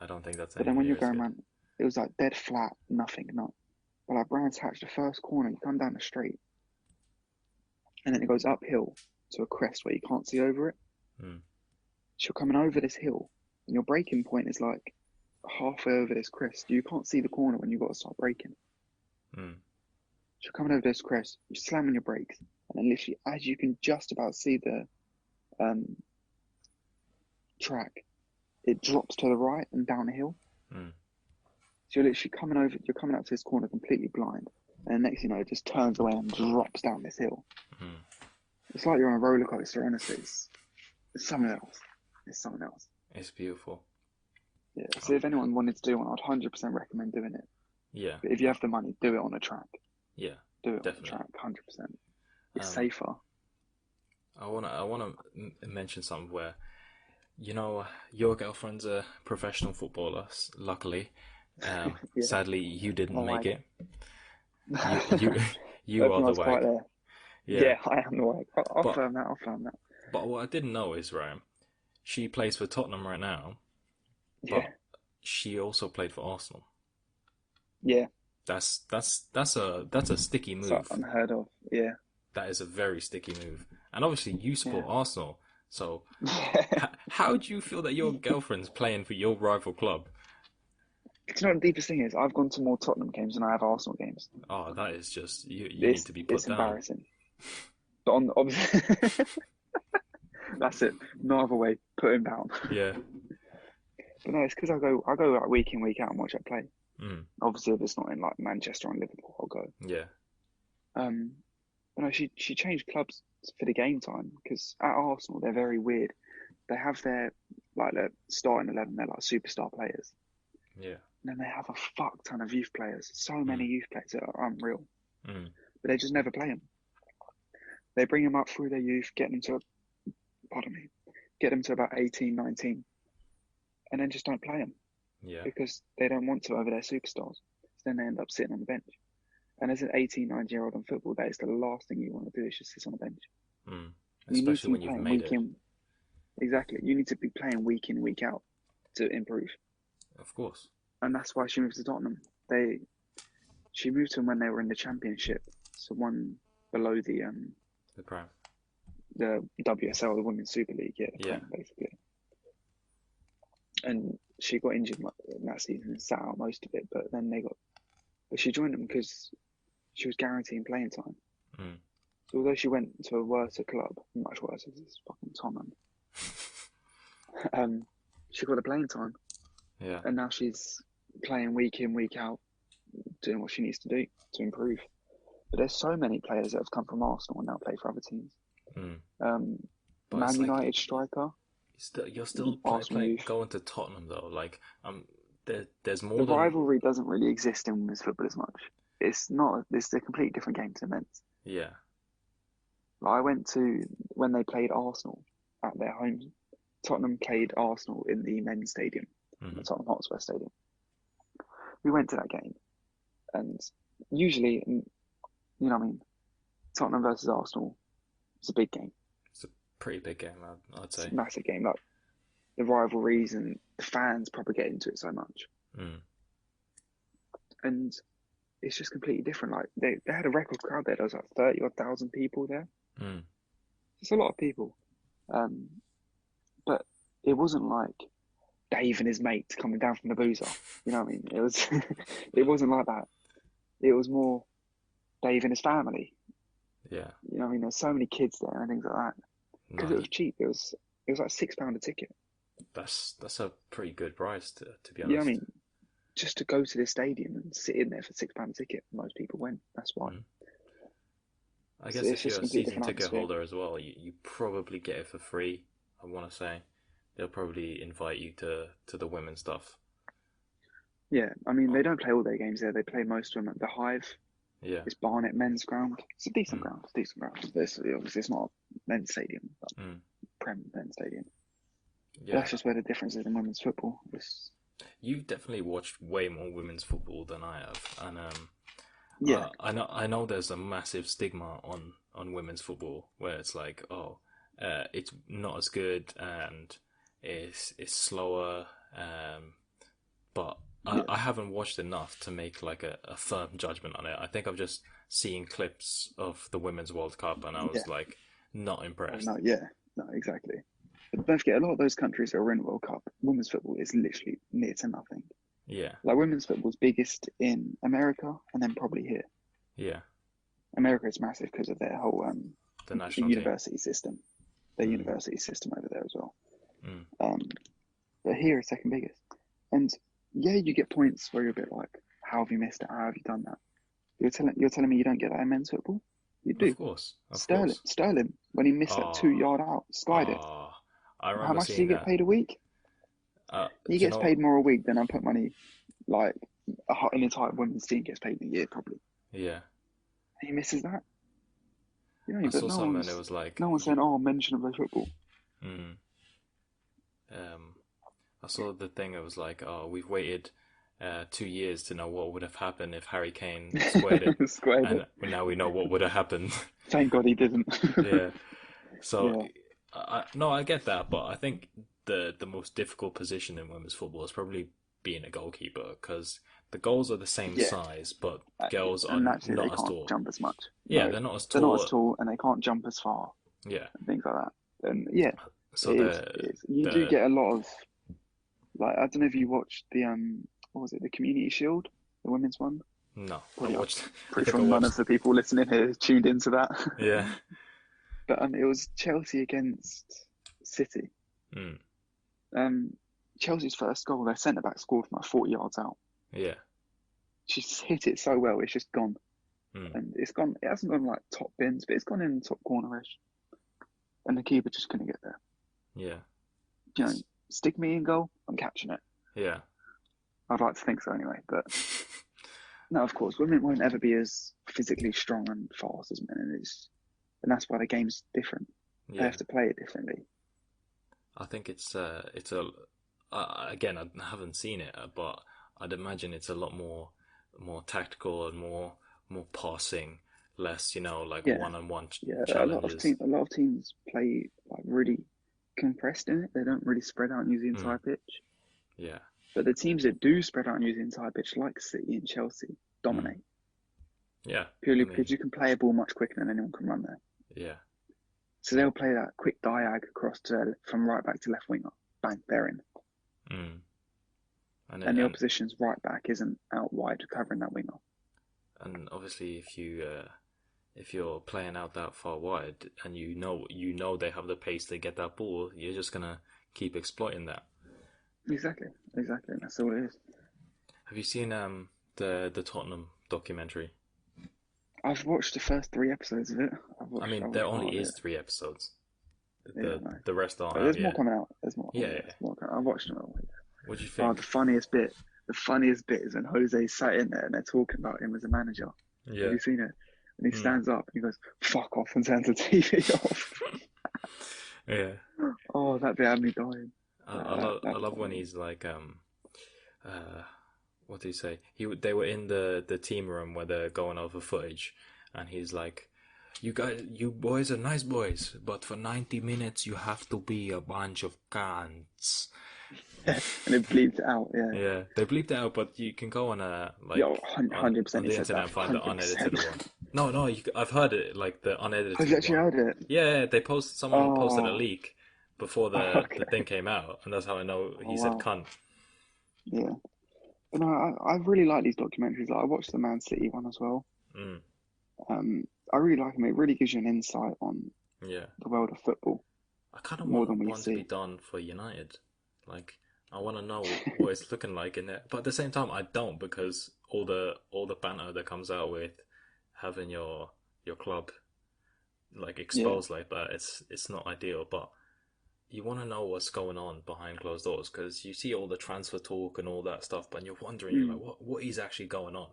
I don't think that's But then anywhere when you're near as going good. around, it was like dead flat, nothing, not. But like Brands Hatch, the first corner, you come down the straight, and then it goes uphill to a crest where you can't see over it. Mm. So you're coming over this hill, and your braking point is like halfway over this crest. You can't see the corner when you've got to start braking. Mm. So you're coming over this crest, you're slamming your brakes, and then literally as you can just about see the um, track, it drops to the right and down a hill. Mm. So you're literally you're coming up to this corner completely blind. And the next thing you know, it just turns away and drops down this hill. Mm. It's like you're on a roller coaster, honestly. It's something else. It's something else. It's beautiful. Yeah. So if anyone wanted to do one, I'd 100% recommend doing it. Yeah. But if you have the money, do it on a track. Yeah. Do it on the definitely. track, 100%. It's Um, safer. I wanna mention something where your girlfriend's a professional footballer. Luckily, Yeah, sadly you I'm a didn't make wag. it. You I you you don't are think I the was quite wag. there. Yeah, Yeah, I am the wag. I'll but firm that. I'll firm that. but what I didn't know is right. She plays for Tottenham right now, Yeah, but she also played for Arsenal. yeah. That's a sticky So move. unheard of. Yeah, That is a very sticky move. And obviously, you yeah. support Arsenal. So, Yeah. how do you feel that your girlfriend's playing for your rival club? Do you know what the deepest thing is? I've gone to more Tottenham games than I have Arsenal games. Oh, that is just you need It's to be put it's down. embarrassing. But on obviously, that's it. No other way. Put him down. Yeah. But no, it's because I go like week in week out and watch her play. Mm. Obviously, if it's not in like Manchester or Liverpool, I'll go. Yeah. Um, but no, she changed clubs for the game time because at Arsenal they're very weird. They have their starting 11. They're like superstar players, Yeah. and then they have a fuck ton of youth players. So many Mm. youth players that are unreal, Mm. but they just never play them. They bring them up through their youth, pardon me, get them to about 18, 19, and then just don't play them Yeah. because they don't want to over their superstars. So then they end up sitting on the bench. And as an 18, 19-year-old in football, that is the last thing you want to do is just sit on the bench. Mm. You need Especially to be when you've playing made week it. in. Exactly. You need to be playing week in, week out to improve. Of course. And that's why she moved to Tottenham. She moved to them when they were in the Championship, so one below The prime. the WSL, the Women's Super League, yeah, the Yeah. Prem basically. And she got injured in that season and sat out most of it. But she joined them because she was guaranteeing playing time. Mm. So although she went to a worse club, much worse as this fucking Tottenham, she got the playing time, Yeah. and now she's playing week in, week out, doing what she needs to do to improve. But there's so many players that have come from Arsenal and now play for other teams. Mm. But it's Man like United striker, you're still Arsenal youth. going to Tottenham though. Like there's The more than rivalry doesn't really exist in women's football as much. It's not. It's a completely different game to men's. yeah. Like I went to when they played Arsenal at their home. Tottenham played Arsenal in the men's stadium, the Mm. Tottenham Hotspur Stadium. We went to that game, and usually, you know what I mean, Tottenham versus Arsenal, it's a big game. It's a pretty big game, I'd It's say. a massive game. Like the rivalries and the fans propagate into it so much, Mm. and it's just completely different. Like they had a record crowd there. There was like 30,000 people there. Mm. It's a lot of people, but it wasn't like Dave and his mates coming down from the boozer. You know what I mean? It was. It wasn't like that. It was more Dave and his family. Yeah. You know what I mean? There's so many kids there and things like that because No, it was cheap. It was like £6 a ticket. that's a pretty good price to be You know what I honest. mean? Just to go to this stadium and sit in there for £6 a ticket, most people went. That's why. Mm. I So guess it's if just you're a a completely season different ticket atmosphere. holder as well, you probably get it for free. I want to say they'll probably invite you to the women's stuff. Yeah, I mean Oh, they don't play all their games there. They play most of them at the Hive. yeah. It's Barnet Men's Ground. It's a decent Mm. ground. It's a decent ground. Obviously, it's not a men's stadium, but Mm. Prem men's stadium. But Yeah. that's just where the difference is in women's football. You've definitely watched way more women's football than I have, and Yeah, I know there's a massive stigma on women's football where it's like, oh, it's not as good and it's slower, but yeah, I haven't watched enough to make like a firm judgment on it. I think I've just seen clips of the Women's World Cup and I yeah. was like not Oh, impressed. no, yeah, no, exactly. But don't forget, a lot of those countries that are in the World Cup, women's football is literally near to nothing. Yeah, Like women's football's biggest in America and then probably here. yeah, America is massive because of their whole the national team. university system, their Mm, university system over there as well. mm, Um, but here it's second biggest. And yeah, you get points where you're a bit like, how have you missed it? How have you done that? You're telling me you don't get that in men's football? You do. of course, of Sterling, course. Sterling, when he missed that Oh, 2 yard out, skied it. oh, I How remember much does he seeing get that. paid a week? He Do you gets paid know? more a week than I put money like an entire women's team gets paid in a year probably. Yeah, He misses that. You know, I but saw something and it was like, no one's saying, "Oh, men shouldn't play football." mm, um, I saw the thing. It was like, oh, we've waited 2 years to know what would have happened if Harry Kane squared it, Squared it. and now we know what would have happened. Thank God he didn't. Yeah. So, Yeah, no, I get that, but I think the most difficult position in women's football is probably being a goalkeeper because the goals are the same yeah. size, but girls are And naturally, they not as can't tall. jump as much. Yeah, No, they're not as they're not as tall. tall, and they can't jump as far, Yeah, and things like that. And yeah, it so is. It is. You do the get a lot of like. I don't know if you watched the what was it? The Community Shield, the women's one. no, I Probably not. watched. I Pretty think sure I none watched. of the people listening here tuned into that. Yeah. But it was Chelsea against City. Mm, Um, Chelsea's first goal, their centre back scored from like 40 yards out. yeah. She's hit it so well, it's just gone. Mm, And it's gone, it hasn't gone like top bins, but it's gone in the top cornerish. And the keeper just couldn't get there. yeah. You know, stick me in goal, I'm catching it. Yeah. I'd like to think so anyway. But no, of course, women won't ever be as physically strong and fast as men. And that's why the game's different. They Yeah. have to play it differently. I think it's a again I haven't seen it, but I'd imagine it's a lot more tactical and more passing, less like Yeah, one-on-one yeah. challenges. A lot of teams play like really compressed in it. They don't really spread out and use the Mm, entire pitch. yeah. But the teams that do spread out and use the entire pitch, like City and Chelsea, Mm, dominate yeah. I purely mean, because you can play a ball much quicker than anyone can run there. yeah. So they'll play that quick diag across from right back to left winger. Bang, they're in. Mm. And the And opposition's right back isn't out wide covering that winger. and obviously if you're playing out that far wide and you know they have the pace to get that ball, you're just gonna keep exploiting that. Exactly, exactly. That's all it is. Have you seen the Tottenham documentary? I've watched the first 3 episodes of it. I I mean, there watched only part of is it. 3 episodes. Yeah, The no. the rest aren't But out there's more yet. coming out. There's more. Yeah, Yeah, yeah. there's more coming. I watched them all. What do you Oh, think? the funniest bit is when Jose sat in there and they're talking about him as a manager. Have Yeah. you seen it? And he Mm. stands up and he goes, "Fuck off," and turns the TV off. Yeah. Oh, that bit had me dying. I That's love when funny. he's like uh what do you say? They were in the team room where they're going over footage, and he's like, you boys are nice boys, but for 90 minutes you have to be a bunch of cunts. And it bleeds it out. Yeah, Yeah, they bleeped it out, but you can go on yeah, on 100% he the said internet that. and find the 100%. unedited one. No, no, I've heard it like the Have you unedited actually one. heard it? Yeah, someone posted a Oh, leak before the okay. thing came out, and that's how I know Oh he said wow. cunt. Yeah. But no, I really like these documentaries. Like, I watched the Man City one as well. Mm, I really like them. It really gives you an insight on yeah, the world of football I kind of more than want we one to be see. done for United. Like, I want to know what it's looking like in there, but at the same time, I don't because all the banter that comes out with having your club like Yeah. exposed like that, it's not ideal. But you want to know what's going on behind closed doors because you see all the transfer talk and all that stuff, but you're wondering, you're Mm, like, what is actually going on?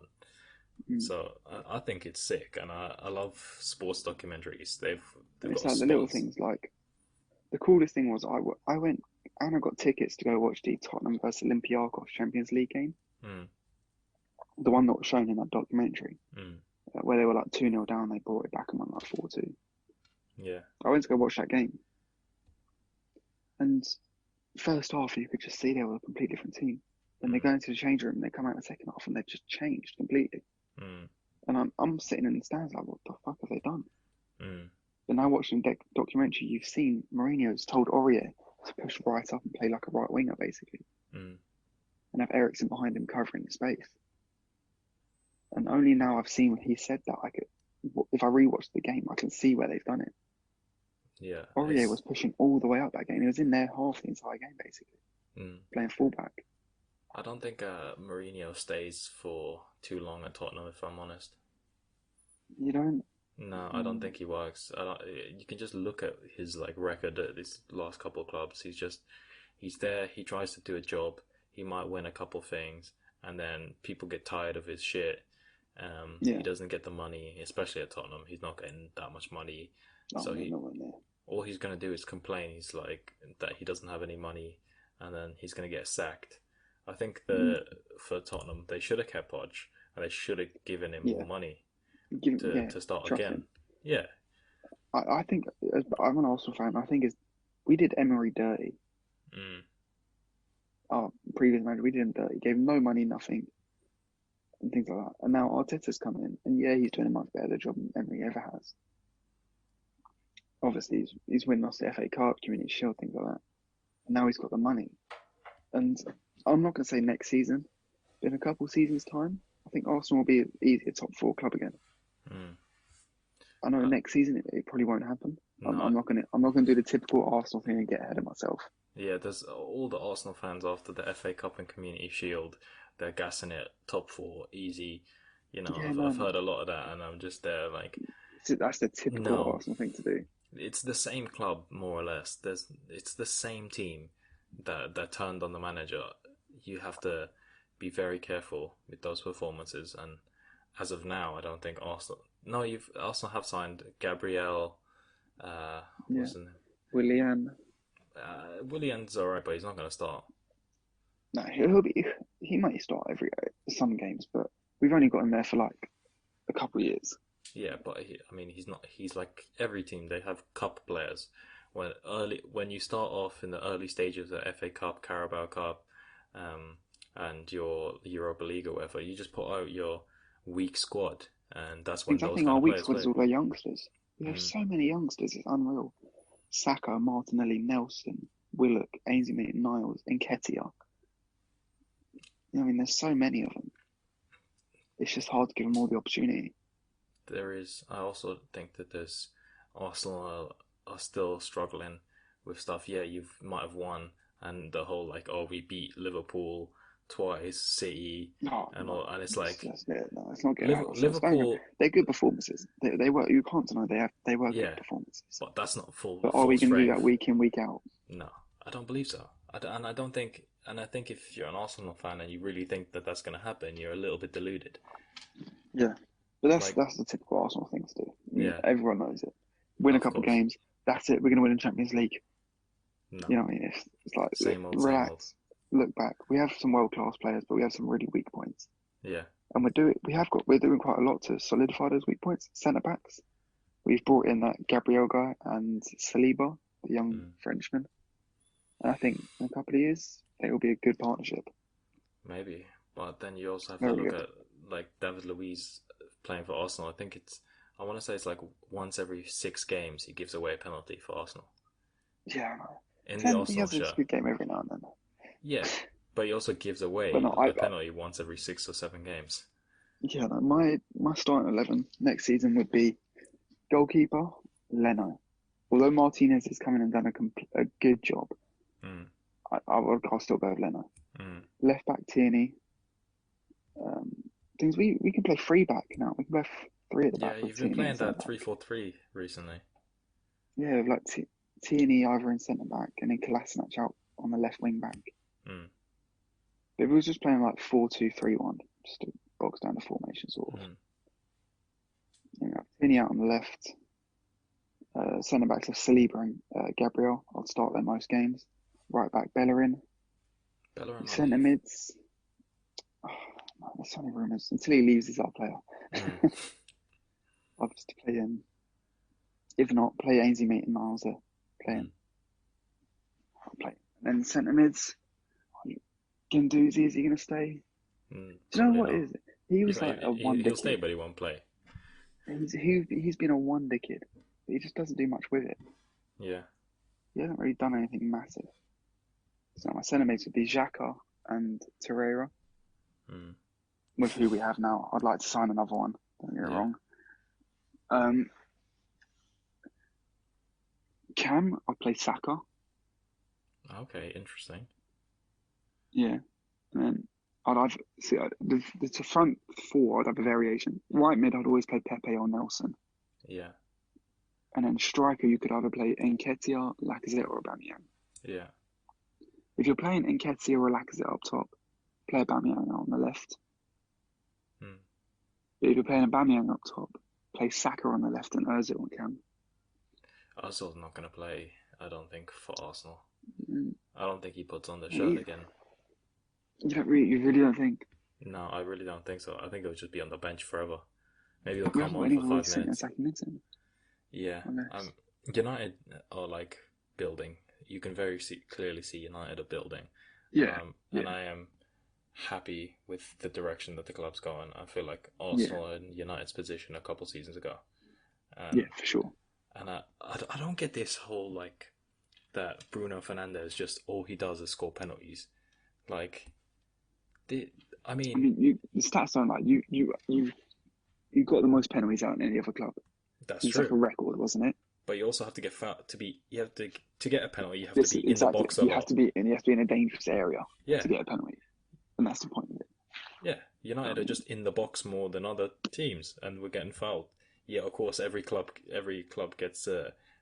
mm. So I think it's sick, and I love sports documentaries. They've And it's got a like the little spot. things. Like the coolest thing was I went and I got tickets to go watch the Tottenham versus Olympiacos Champions League game, Mm, the one that was shown in that documentary, mm, where they were like 2-0 down, they brought it back and won like 4-2. yeah, I went to go watch that game, and first half you could just see they were a completely different team. Then they mm, go into the change room, and they come out in the second half, and they've just changed completely. mm, And I'm sitting in the stands like, what the fuck have they done? mm, But now watching the documentary, you've seen Mourinho's told Aurier to push right up and play like a right winger, basically, mm, and have Ericsson behind him covering the space. And only now I've seen when he said that, if I rewatch the game, I can see where they've done it. yeah. Aurier was pushing all the way up that game. He was in there half the entire game, basically, Mm. playing fullback. I don't think Mourinho stays for too long at Tottenham, if I'm honest. You don't. No, I don't Mm, think he works. I don't. You can just look at his like record at these last couple of clubs. He's there. He tries to do a job. He might win a couple things, and then people get tired of his shit, He Yeah. doesn't get the money, especially at Tottenham. He's not getting that much money, Oh so no, he nowhere near. all he's gonna do is complain. He's like that he doesn't have any money, and then he's gonna get sacked. I think Mm, the for Tottenham they should have kept Podge and they should have given him more yeah. money Yeah. to start Trust again. him. Yeah, I think I'm an Arsenal fan. I think we did Emery dirty. mm, Our previous manager, we did him dirty. Gave him no money, nothing, and things like that. And now Arteta's coming in, and yeah, he's doing a much better job than Emery ever has. Obviously, he's winning us the FA Cup, Community Shield, things like that. And now he's got the money. And I'm not going to say next season, but in a couple of seasons' time, I think Arsenal will be easy a top four club again. mm. I know Uh, next season it probably won't happen. no, I'm not gonna do the typical Arsenal thing and get ahead of myself. yeah. There's all the Arsenal fans after the FA Cup and Community Shield. They're gassing it top four easy. Yeah, I've no, heard a lot of that, and I'm just there like, that's the typical no, Arsenal thing to do. it's the same club more or less. It's the same team that turned on the manager. You have to be very careful with those performances. And as of now, I don't think Arsenal. No, you've Arsenal have signed Gabriel. Yeah, What's his name? Willian. Willian's alright, but he's not going to start. No, he might start every some games, but we've only got him there for like a couple of years. Yeah, but I mean, he's not. He's like every team. They have cup players. When you start off in the early stages of FA Cup, Carabao Cup, and your Europa League or whatever, you just put out your weak squad, and that's when I those think kind our of weak players squad is play. all our youngsters. We have Mm. so many youngsters, it's unreal. Saka, Martinelli, Nelson, Willock, Ainsley, Niles, Nketiah. I mean, there's so many of them. It's just hard to give them all the opportunity. There is. I also think that there's Arsenal are still struggling with stuff. Yeah, you might have won, and the whole like, oh, we beat Liverpool twice, City, No, and no, all, and it's like no, let's not get ahead of ourselves. Liverpool. They're good performances. They were. You can't deny they were good Yeah, performances. but that's not But are full we going to do strength. that week in week out? No, I don't believe so. And I don't think. And I think if you're an Arsenal fan and you really think that that's going to happen, you're a little bit deluded. Yeah, but Like, that's the typical Arsenal thing to do. I mean, yeah, everyone knows it. Win a of couple of course. games. That's it. We're going to win the Champions League. No, You know what I mean? It's like same old, same old. relax, look back. We have some world class players, but we have some really weak points. Yeah, And we're doing quite a lot to solidify those weak points. Centre backs. We've brought in that Gabriel guy and Saliba, the young mm, Frenchman. And I think in a couple of years they will be a good partnership. maybe. But then you also have to Very look good. at like David Luiz playing for Arsenal. I think it's. I want to say it's like once every 6 games he gives away a penalty for Arsenal Yeah, I know. in the He Arsenal has a shirt. good game every now and then. Yeah, but he also gives But away no, a penalty once every 6 or 7 games. yeah, no, my starting 11 next season would be goalkeeper Leno. Although Martinez has come in and done a good job, Mm, I'll still go with Leno. mm. Left back Tierney. Things we can play three back now. We can play three at the Yeah, back with you've been Tierney and playing centre that back. 3-4-3 recently. Yeah, with like Tierney either in centre back and then Kolasinac out on the left wing back. Mm, But if we was just playing like 4-2-3-1, just to box down the formation sort of. mm. Tierney out on the left. Centre backs of Saliba and Gabriel. I'll start them most games. Right back Bellerin. Bellerin will Centre leave. mids. Oh, man, there's so many rumours. Until he leaves, he's our player. Mm, I'll just play him. If not, play Ainsley and Niles there. Play him. mm, I'll play him. And then centre mids. Guendouzi, is he going to stay? mm. Do you know Probably what not. is it? He was like a wonder He'll stay, kid. but he won't play. He's been a wonder kid. But he just doesn't do much with it. Yeah. He hasn't really done anything massive. So my centre mids would be Xhaka and Torreira, Mm, with who we have now. I'd like to sign another one. Don't get me yeah. wrong. Cam, I'll play Saka. Okay, interesting. Yeah. And then the front four, I'd have a variation. Right mid, I'd always play Pepe or Nelson. Yeah. And then striker, you could either play Nketiah, Lacazette, or Aubameyang. Yeah. If you're playing Nketiah or Lacazette up top, play Aubameyang on the left. Mm. If you're playing Aubameyang up top, play Saka on the left and Ozil on cam. Ozil's not going to play, I don't think, for Arsenal. Mm, I don't think he puts on the shirt You, again. you really don't think? No, I really don't think so. I think he'll just be on the bench forever. Maybe he'll We come haven't got on for anyone really 5 sitting minutes. attacking mid then, Yeah, unless. United are like building. You can clearly see United are building, Yeah, and yeah, I am happy with the direction that the club's going. I feel like yeah, Arsenal and United's position a couple seasons ago, yeah, and for sure. I don't get this whole like that Bruno Fernandes just all he does is score penalties. Like, the, I I mean, mean, the stats don't like you got the most penalties out in any other club. that's It's like true. a record, wasn't it? But you also have to get fouled to be. You have to get a penalty. You have to This be in the exactly. box a lot. You have to be in a dangerous area Yeah, to get a penalty, and that's the point of it. yeah. United are Um, just in the box more than other teams, and we're getting fouled. Yeah, of course, every club gets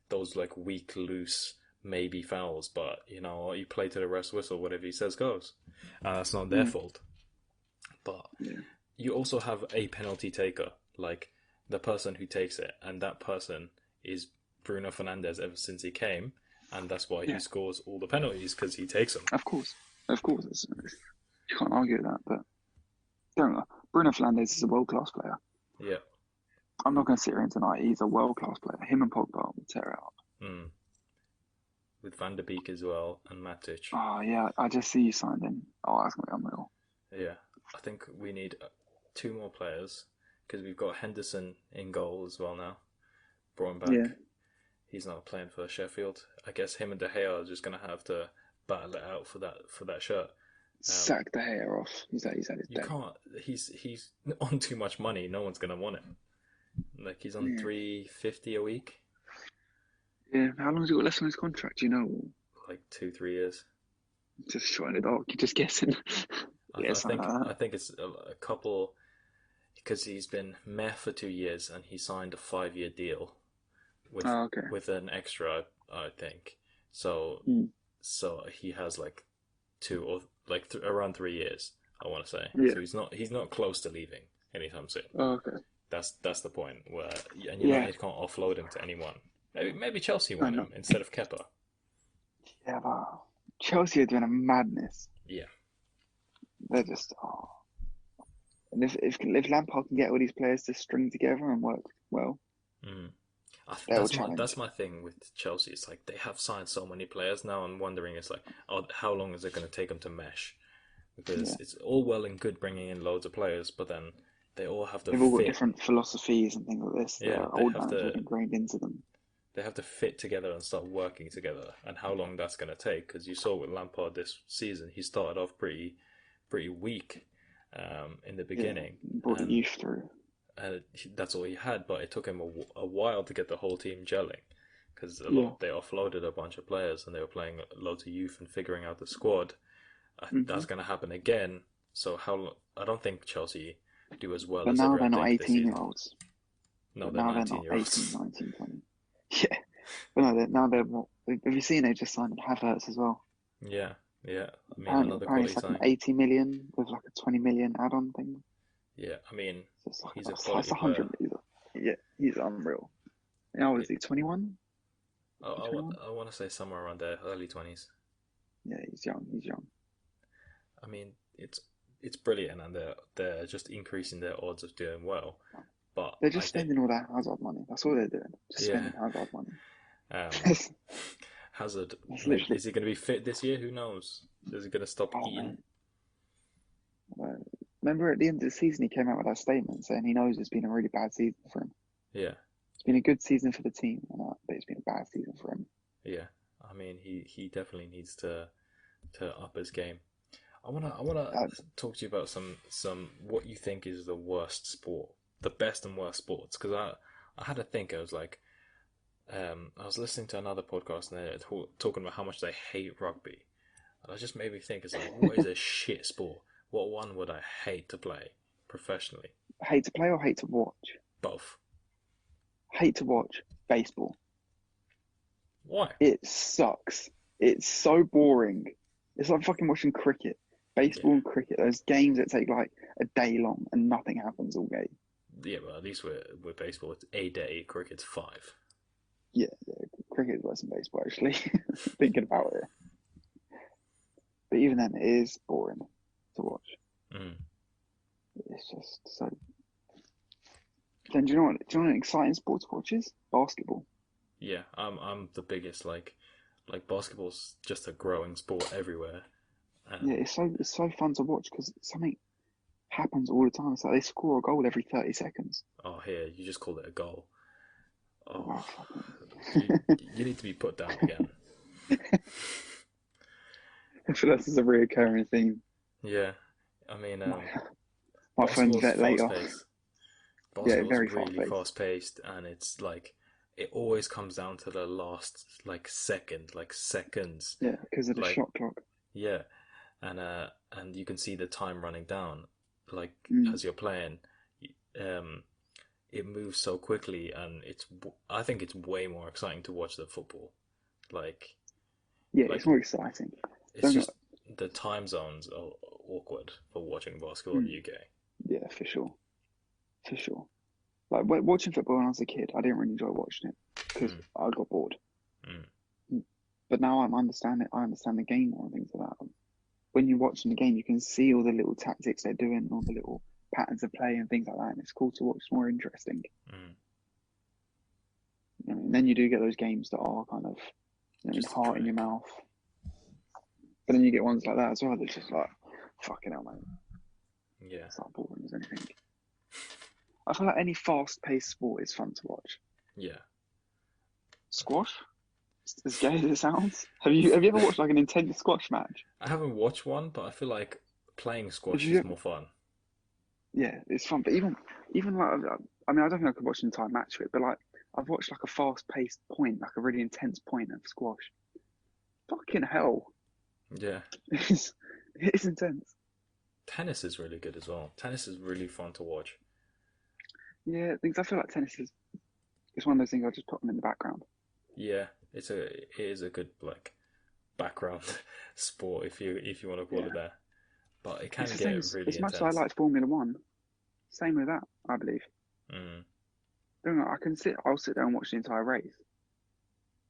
those like weak, loose maybe fouls, but you play to the rest whistle. Whatever he says goes. That's not their mm, fault. But yeah, you also have a penalty taker, like the person who takes it, and that person is Bruno Fernandes ever since he came, and that's why he yeah, scores all the penalties because he takes them. of course. You can't argue with that. But don't Bruno Fernandes is a world class player. Yeah. I'm not going to sit here and tonight. He's a world class player. Him and Pogba will tear it up. Mm. With Van der Beek as well and Matic. Oh yeah, I just see you signed him. Oh, that's gonna be unreal. Yeah. I think we need two more players because we've got Henderson in goal as well now. Brought him back. Yeah, He's not playing for Sheffield. I guess him and De Gea are just going to have to battle it out for that shirt. sack the hair off. He's at his You day. can't. He's on too much money. No one's gonna want him. Like he's on Yeah, $350 a week, yeah. How long has he got left on his contract? Do you know? like 2-3 years. Just shot in the dark. You're just guessing. Yeah, I something think like I that. think it's a couple because he's been meh for 2 years and he signed a 5-year deal with Oh, okay. with an extra, I think. So Mm. so he has like two or like around 3 years, I want to say. Yeah. So he's not close to leaving anytime soon. Oh, okay. That's the point where and Yeah. United can't offload him to anyone. Maybe Chelsea I want know. him instead of Kepa. Yeah, but Chelsea are doing a madness. Yeah, They're just And if Lampard can get all these players to string together and work well, mm. they'll That's challenge. my thing with Chelsea. It's like they have signed so many players now. I'm wondering, it's like, oh, how long is it going to take them to mesh? Because Yeah. it's all well and good bringing in loads of players, but then they all have to They've all got fit. different philosophies and things like this. Yeah, Their old management ingrained into them. they have to fit together and start working together. And how long that's going to take? Because you saw with Lampard this season, he started off pretty weak in the Yeah, beginning, brought the and youth through. that's all he had. But it took him a while to get the whole team gelling because Yeah. they offloaded a bunch of players and they were playing loads of youth and figuring out the squad. Hmm. That's going to happen again. So I don't think Chelsea do as well But as now they're everyone not think this 18 year season. olds. No, But they're now they're 19 not year 18, olds. 19, 20. Yeah. But no, now they're what? Have you seen they just signed Havertz as well? Yeah, yeah. I mean, Apparently, another apparently quality it's like an sign. 80 million with like a 20 million add on thing. Yeah, I mean, So it's like he's a it's quality player. 100 million. Yeah, he's unreal. How old is It, he? 21? I, 21? I want to say somewhere around there, early 20s. Yeah, he's young. He's young. I mean, it's brilliant, and they're just increasing their odds of doing well. But They're I just think, spending all that Hazard money. That's all they're doing. Just yeah, spending Hazard money. um, Hazard, That's maybe literally. is he going to be fit this year? Who knows? Is he going to stop Oh eating? man. Remember at the end of the season, he came out with that statement saying he knows it's been a really bad season for him. Yeah, It's been a good season for the team, but it's been a bad season for him. yeah. I mean, he definitely needs to up his game. I wanna Uh, talk to you about some what you think is the worst sport, the best and worst sports. Because I had to think. I was like, I was listening to another podcast and they're talking about how much they hate rugby. And it just made me think. It's like, what is a shit sport? What one would I hate to play professionally? hate to play or hate to watch? Both. Hate to watch baseball. Why? It sucks. It's so boring. It's like fucking watching cricket. Yeah, Baseball and cricket. Those games that take like a day long and nothing happens all game. yeah, but at least with baseball, it's a day. Cricket's 5. Yeah, cricket is worse than baseball actually. Thinking about it, but even then, it is boring to watch. Mm. It's just so. Then do you know what an exciting sport to watch is? Basketball. Yeah, I'm the biggest like basketball's just a growing sport everywhere, Yeah, and it's so fun to watch because something happens all the time. It's like they score a goal every 30 seconds. oh here you just called it a goal. Oh, Oh, fucking. you need to be put down again. I feel this is a reoccurring theme. Yeah, I mean, My my phone's basketball's vet fast later. paced. Yeah, Basketball's very fast really paced. fast paced, and it's like it always comes down to the last like second, like seconds. Yeah, because of the Like shot clock. yeah, and you can see the time running down, like Mm. as you're playing. Um, it moves so quickly, and I think it's way more exciting to watch than football. Like Yeah, it's like more exciting. it's Don't just get, the time zones are awkward for watching basketball in mm. the UK. Yeah, for sure, for sure. Like watching football when I was a kid, I didn't really enjoy watching it because Mm, I got bored. mm, Mm. But now I understand it. I understand the game more and things like that. When you're watching the game, you can see all the little tactics they're doing, all the little patterns of play and things like that, and it's cool to watch. It's more interesting. mm. And then you do get those games that are kind of, Just a heart in your drag. mouth. But then you get ones like that as well. That's just like, fucking hell, man. Yeah, It's not boring as anything. I feel like any fast-paced sport is fun to watch. yeah. Squash, as gay as it sounds. Have you ever watched like an intense squash match? I haven't watched one, but I feel like playing If squash you is ever, more fun. yeah, it's fun. But even like, I mean, I don't think I could watch an entire match of it, but like I've watched like a fast-paced point, like a really intense point of squash. Fucking hell, Yeah. it's it's intense. Tennis is really good as well. Tennis is really fun to watch. Yeah, things. I feel like tennis is it's one of those things I just put on in the background. Yeah, it is a good like background sport if you want to call Yeah, it that. But it it's can the same get really as much as I intense. liked Formula One. Same with that, I believe. Mm, Don't know, I'll sit there and watch the entire race.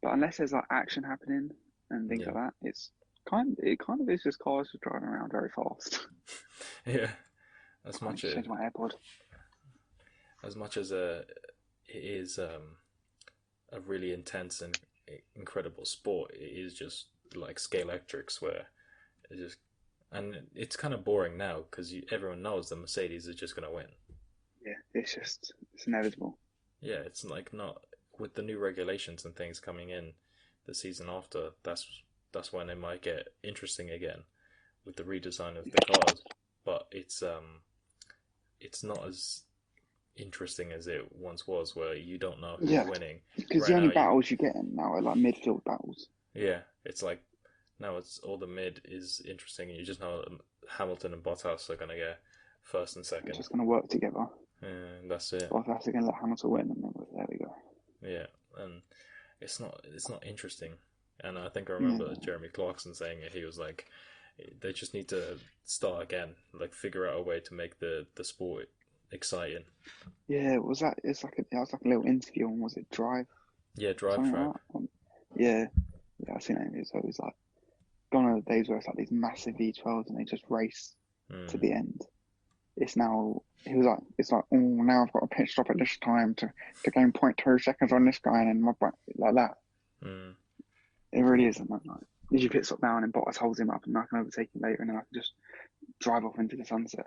But unless there's like action happening and things yeah. like that, it kind of is just cars just driving around very fast. Yeah. As I need much to as change my AirPod. as much as it is a really intense and incredible sport, it is just like scale electrics where it just and it's kind of boring now because everyone knows the Mercedes is just going to win. Yeah, it's inevitable. Yeah, it's like not with the new regulations and things coming in the season after. That's when it might get interesting again with the redesign of the cars. But it's not as interesting as it once was, where you don't know who's Yeah, winning. because the Right only now, you battles you get in now are like midfield battles. yeah, it's like now it's all the mid is interesting, and you just know Hamilton and Bottas are gonna get first and It's second, just going to work together. and that's it. But that's going to let Hamilton win, and then there we go. Yeah, and it's not interesting. And I think I remember Yeah, Jeremy Clarkson saying it. He was like, they just need to start again, like figure out a way to make the sport exciting. yeah. Was that? It was like a little interview on was it Drive Yeah, or drive something tribe. like that? Yeah, yeah. I seen it. So it was like gone are the days where it's like these massive V12s and they just race to Mm. the end. It's now he was like it's like oh now I've got a pit stop at this time to gain 0.2 seconds on this guy and then like that. Mm. It really is, and like did you pit stop now and then Bottas holds him up and I can overtake him later and then I can just drive off into the sunset.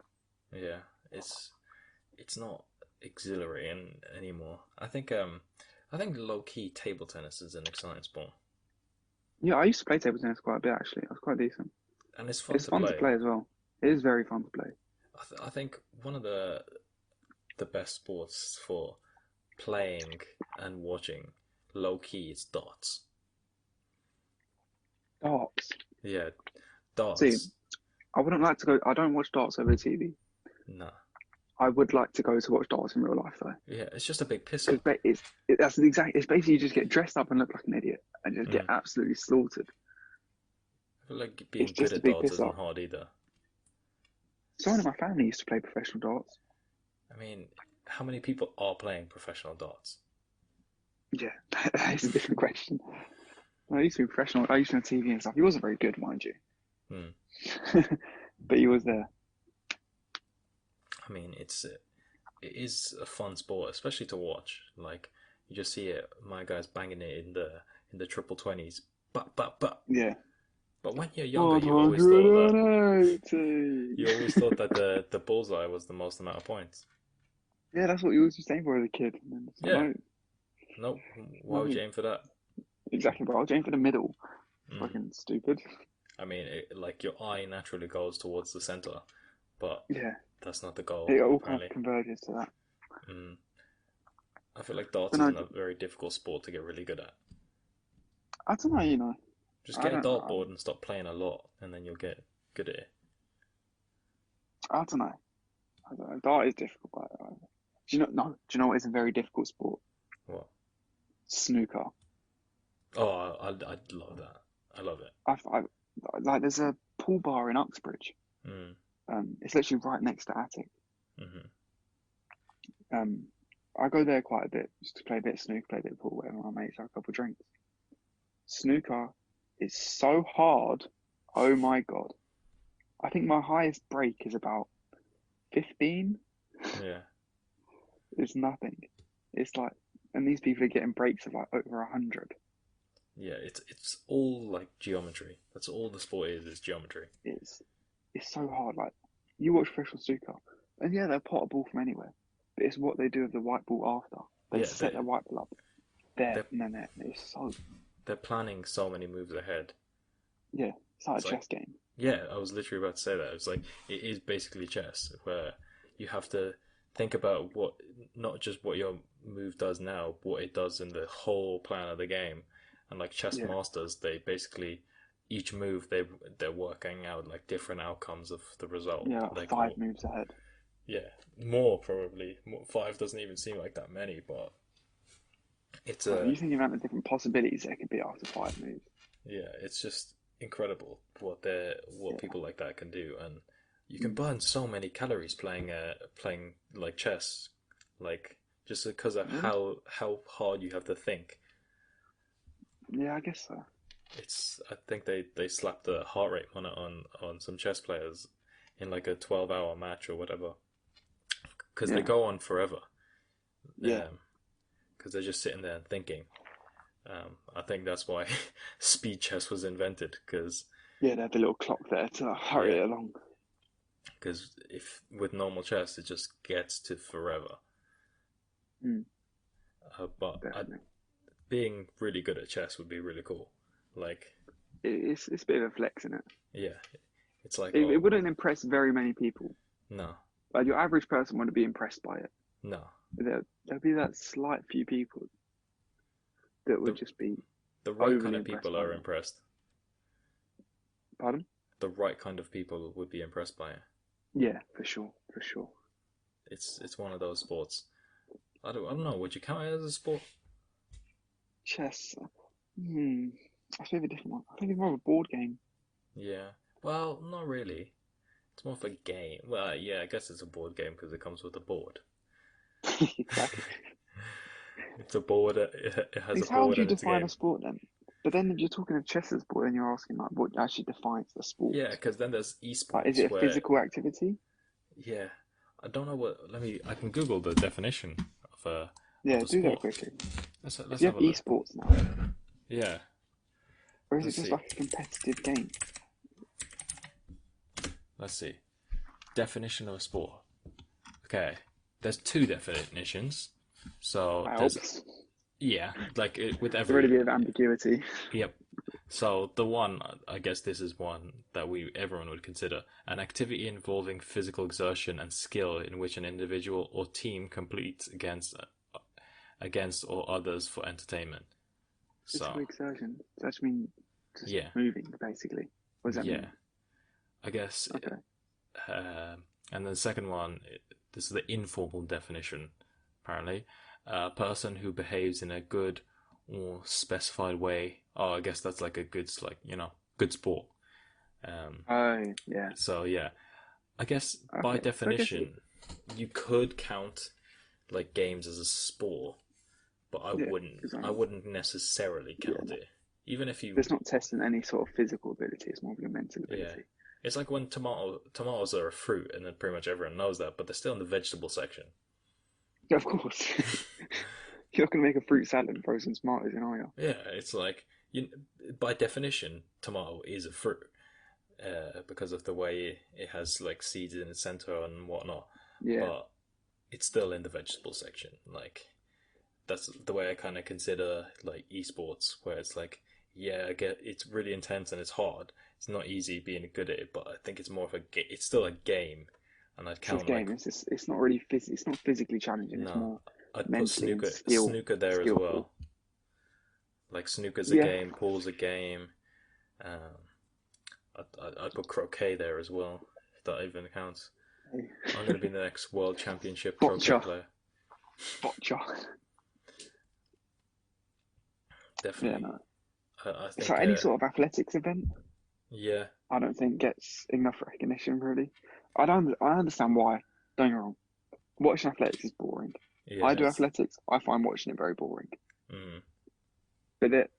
Yeah, it's not exhilarating anymore. I think low key table tennis is an exciting sport, Yeah, I used to play table tennis quite a bit actually. I was quite decent. and it's fun It's to fun to play. play as well. It is very fun to play. I think one of the best sports for playing and watching low key is darts. Darts. Yeah, See, darts. I wouldn't like to go. I don't watch darts over the TV. No. I would like to go to watch darts in real life though, Yeah, it's just a big piss because up. that's the exact. It's basically you just get dressed up and look like an idiot and just get Mm. absolutely slaughtered. I feel like It's being good just a at big darts piss isn't up. hard either. Someone in my family used to play professional darts. I mean, how many people are playing professional darts? Yeah, that is a different question. I used to be professional. I used to be on TV and stuff. He wasn't very good, mind you, Hmm. but he was there. I mean, it is a fun sport, especially to watch. Like you just see it, my guys banging it in the triple twenties, but. Yeah. But when you're younger, you always thought 180. that the bullseye was the most amount of points. Yeah, that's what you always saying for as a kid. And then it's like, Yeah, no, no, why would no, you aim for that? exactly. But I was aiming for the middle. Mm. Fucking stupid. I mean, like your eye naturally goes towards the center, but Yeah, that's not the goal it all kind of apparently. converges to that. Mm. I feel like darts But no, isn't a very difficult sport to get really good at. I don't know. Just I get a don't. dartboard and stop playing a lot, and then you'll get good at it. I don't know. I don't know. Dart is difficult. Do you know? No. Do you know what is a very difficult sport? What? Snooker. Oh, I love that. I love it. I like. There's a pool bar in Uxbridge. Mm. It's literally right next to Attic. Hmm. Um, I go there quite a bit just to play a bit of snooker, play a bit of pool, whatever. My mates have a couple of drinks. Snooker is so hard. Oh my God. I think my highest break is about 15. Yeah. It's nothing. It's like, and these people are getting breaks of like over 100. Yeah, it's all like geometry. That's all the sport is geometry. It's it's so hard. Like you watch professional snooker, and yeah, they'll pot a ball from anywhere, but it's what they do with the white ball after. They Yeah, set their white ball up there, they're and then it's so they're planning so many moves ahead. yeah, it's like It's a like chess game. yeah, I was literally about to say that. It's like it is basically chess, where you have to think about what not just what your move does now, but what it does in the whole plan of the game. And like chess Yeah, masters, they basically each move they're working out like different outcomes of the result. yeah, Like five oh moves ahead. yeah, more probably. Five doesn't even seem like that many, but it's Well, a you think about the different possibilities there could be after five moves. yeah, it's just incredible what Yeah. people like that can do, and you can Mm. burn so many calories playing like chess, like just because of Really? how hard you have to think. Yeah, I guess so. It's I think they slapped the heart rate monitor on some chess players in like a 12-hour match or whatever because they Yeah, go on forever. yeah, Because they're just sitting there and thinking. I think that's why speed chess was invented. yeah. They have the little clock there to hurry Yeah, it along. because if with normal chess it just gets to forever. Mm, But definitely. being really good at chess would be really cool. Like, It's a bit of a flex in it. yeah, it's like It oh wouldn't impress very many people. no, Like your average person wouldn't be impressed by it. no. But there'll be that slight few people that would The just be the right kind overly of impressed people by are it. impressed. Pardon? The right kind of people would be impressed by it. Yeah, for sure, for sure. It's one of those sports. I don't know. Would you count it as a sport? Chess. Hmm. That's a bit of a different one. I think it's more of a board game. Yeah. Well, not really. It's more of a game. Well, yeah, I guess it's a board game because it comes with a board. Exactly. It's a board. It has a It's how would board you and it's a define a game. sport then? But then if you're talking of chess as sport, then you're asking like what actually defines the sport. Yeah, because then there's Like, is esports it a where physical activity? yeah, I don't know what. Let me. I can Google the definition of Yeah, the do that sport. quickly. Because Let's you have have a look. esports now, Yeah, or is it let's just see. like a competitive game? Let's see. Definition of a sport. Okay, there's two definitions. So That there's helps. yeah, like with There's already a every bit of ambiguity. yep. So the one, I guess this is one that we everyone would consider an activity involving physical exertion and skill in which an individual or team competes against or others for entertainment. Physical So exertion. Does that just mean just yeah, moving, basically? What does that yeah, mean? I guess. Okay. And then the second one, this is the informal definition. Apparently, a person who behaves in a good or specified way. Oh, I guess that's like a good, like good sport. Um, Oh, yeah. so yeah, I guess by Okay. So I guess definition, you could count. like games as a sport, but Yeah, because I wouldn't necessarily yeah, count no, it. Even if you, it's not testing any sort of physical ability. It's more of your mental yeah, ability. it's like when tomatoes are a fruit, and then pretty much everyone knows that, but they're still in the vegetable section. Yeah, of course. You're not going to make a fruit salad and throw some tomatoes in, are you? Yeah, it's like you, by definition, tomato is a fruit because of the way it has like seeds in its center and whatnot. Yeah, But it's still in the vegetable section. Like that's the way I kind of consider like esports, where it's like, yeah, I get it's really intense and it's hard. It's not easy being good at it, but I think it's more of a it's still a game, and I'd it's just count game. like It's not really it's not physically challenging. It's no, more I'd put mentally and snooker there as skillful. well. Like snooker's a Yeah. game, pool's a game. Um, I'd put croquet there as well, if that even counts. I'm going to be the next world championship croquet Boccia. player. Boccia. Yeah, Definitely. no. I So think, any sort of athletics event, yeah, I don't think gets enough recognition really. I understand why. Don't get me wrong. Watching athletics is boring. yeah, I do athletics. I find watching it very boring. mm, But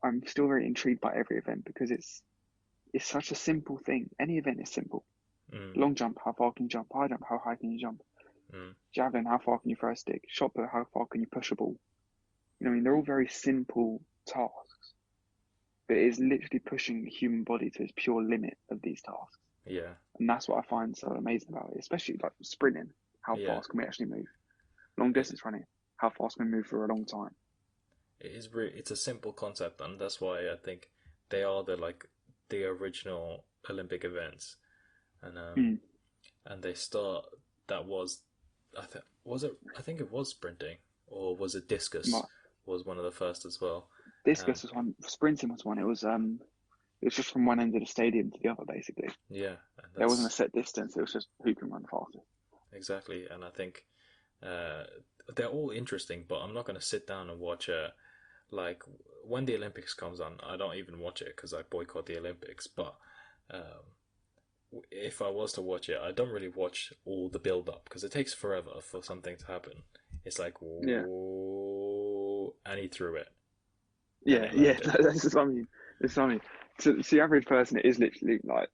I'm still very intrigued by every event because it's such a simple thing. Any event is simple. mm, Long jump, how far can you jump? High jump, how high can you jump? mm, Javelin, how far can you throw a stick? Shot put, how far can you push a ball? You know, I mean, they're all very simple tasks, but it is literally pushing the human body to its pure limit of these tasks. yeah, And that's what I find so amazing about it, especially like sprinting. How yeah. fast can we actually move? Long It, distance running, how fast can we move for a long time? it's a simple concept, and that's why I think they are the original Olympic events, and Mm. they start that was I think it was sprinting, or was it discus Right. was one of the first as well. Um, Discus was one, sprinting was one. It was just from one end of the stadium to the other, basically. yeah, and There wasn't a that's set distance. It was just who can run faster. exactly, and I think uh, they're all interesting, but I'm not going to sit down and watch like when the Olympics comes on. I don't even watch it because I boycott the Olympics. But um, if I was to watch it, I don't really watch all the build up because it takes forever for something to happen. It's like, Yeah, whoa, and he threw it, and yeah, it yeah. landed. That's just what I mean. It's funny. To the average person, it is literally like,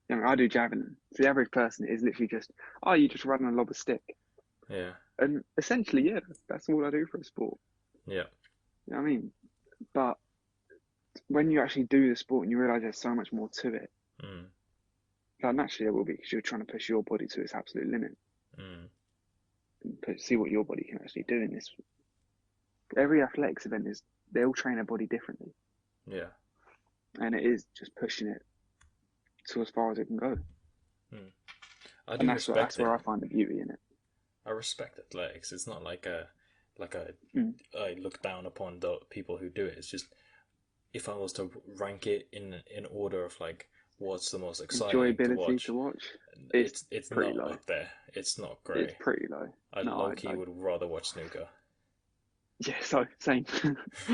you know, I do javelin. To the average person, it is literally just, oh, you just run and lob a stick. Yeah, And essentially, yeah, that's all I do for a sport. yeah, You know what I mean? But when you actually do the sport and you realize there's so much more to it, mm, like naturally it will be because you're trying to push your body to its absolute limit mm, and see what your body can actually do in this. Every athletics event is, they all train their body differently. yeah. And it is just pushing it to as far as it can go. Mm. I And do respect that's where it. I find the beauty in it. I respect athletics. It's not like a Mm. I look down upon the people who do it. It's just if I was to rank it in order of like what's the most exciting to Enjoyability to watch, watch, it's it's pretty not low. up there. It's not It's great. pretty low. I No, low key would rather watch snooker. yeah, so same,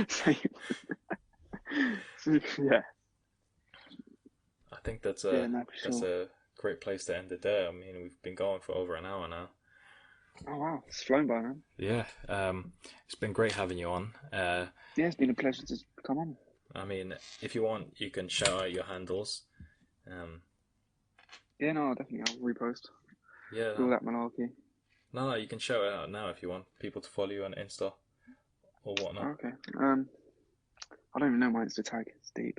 same. Yeah, I think yeah, no, for that's sure. a great place to end it there. I mean, we've been going for over an hour now. Oh wow, it's flown by, man. Yeah, it's been great having you on. Yeah, it's been a pleasure to come on. I mean, if you want, you can shout out your handles. Um, Yeah, no, definitely, I'll repost. yeah, Do all that malarkey. no, you can shout it out now if you want people to follow you on Insta or whatnot. Okay. I don't even know my Insta tag. It's deep.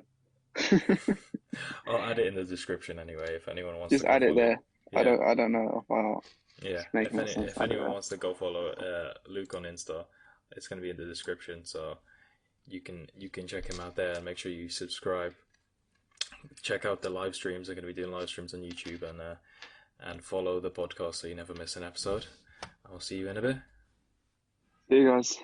I'll add it in the description anyway if anyone wants to Just go add it follow. there. Yeah, I don't know off by heart. yeah. Just make more sense If to add it anyone there. wants to go follow Luke on Insta, it's going to be in the description, so you can check him out there and make sure you subscribe. Check out the live streams. They're going to be doing live streams on YouTube and follow the podcast so you never miss an episode. I'll see you in a bit. See you guys.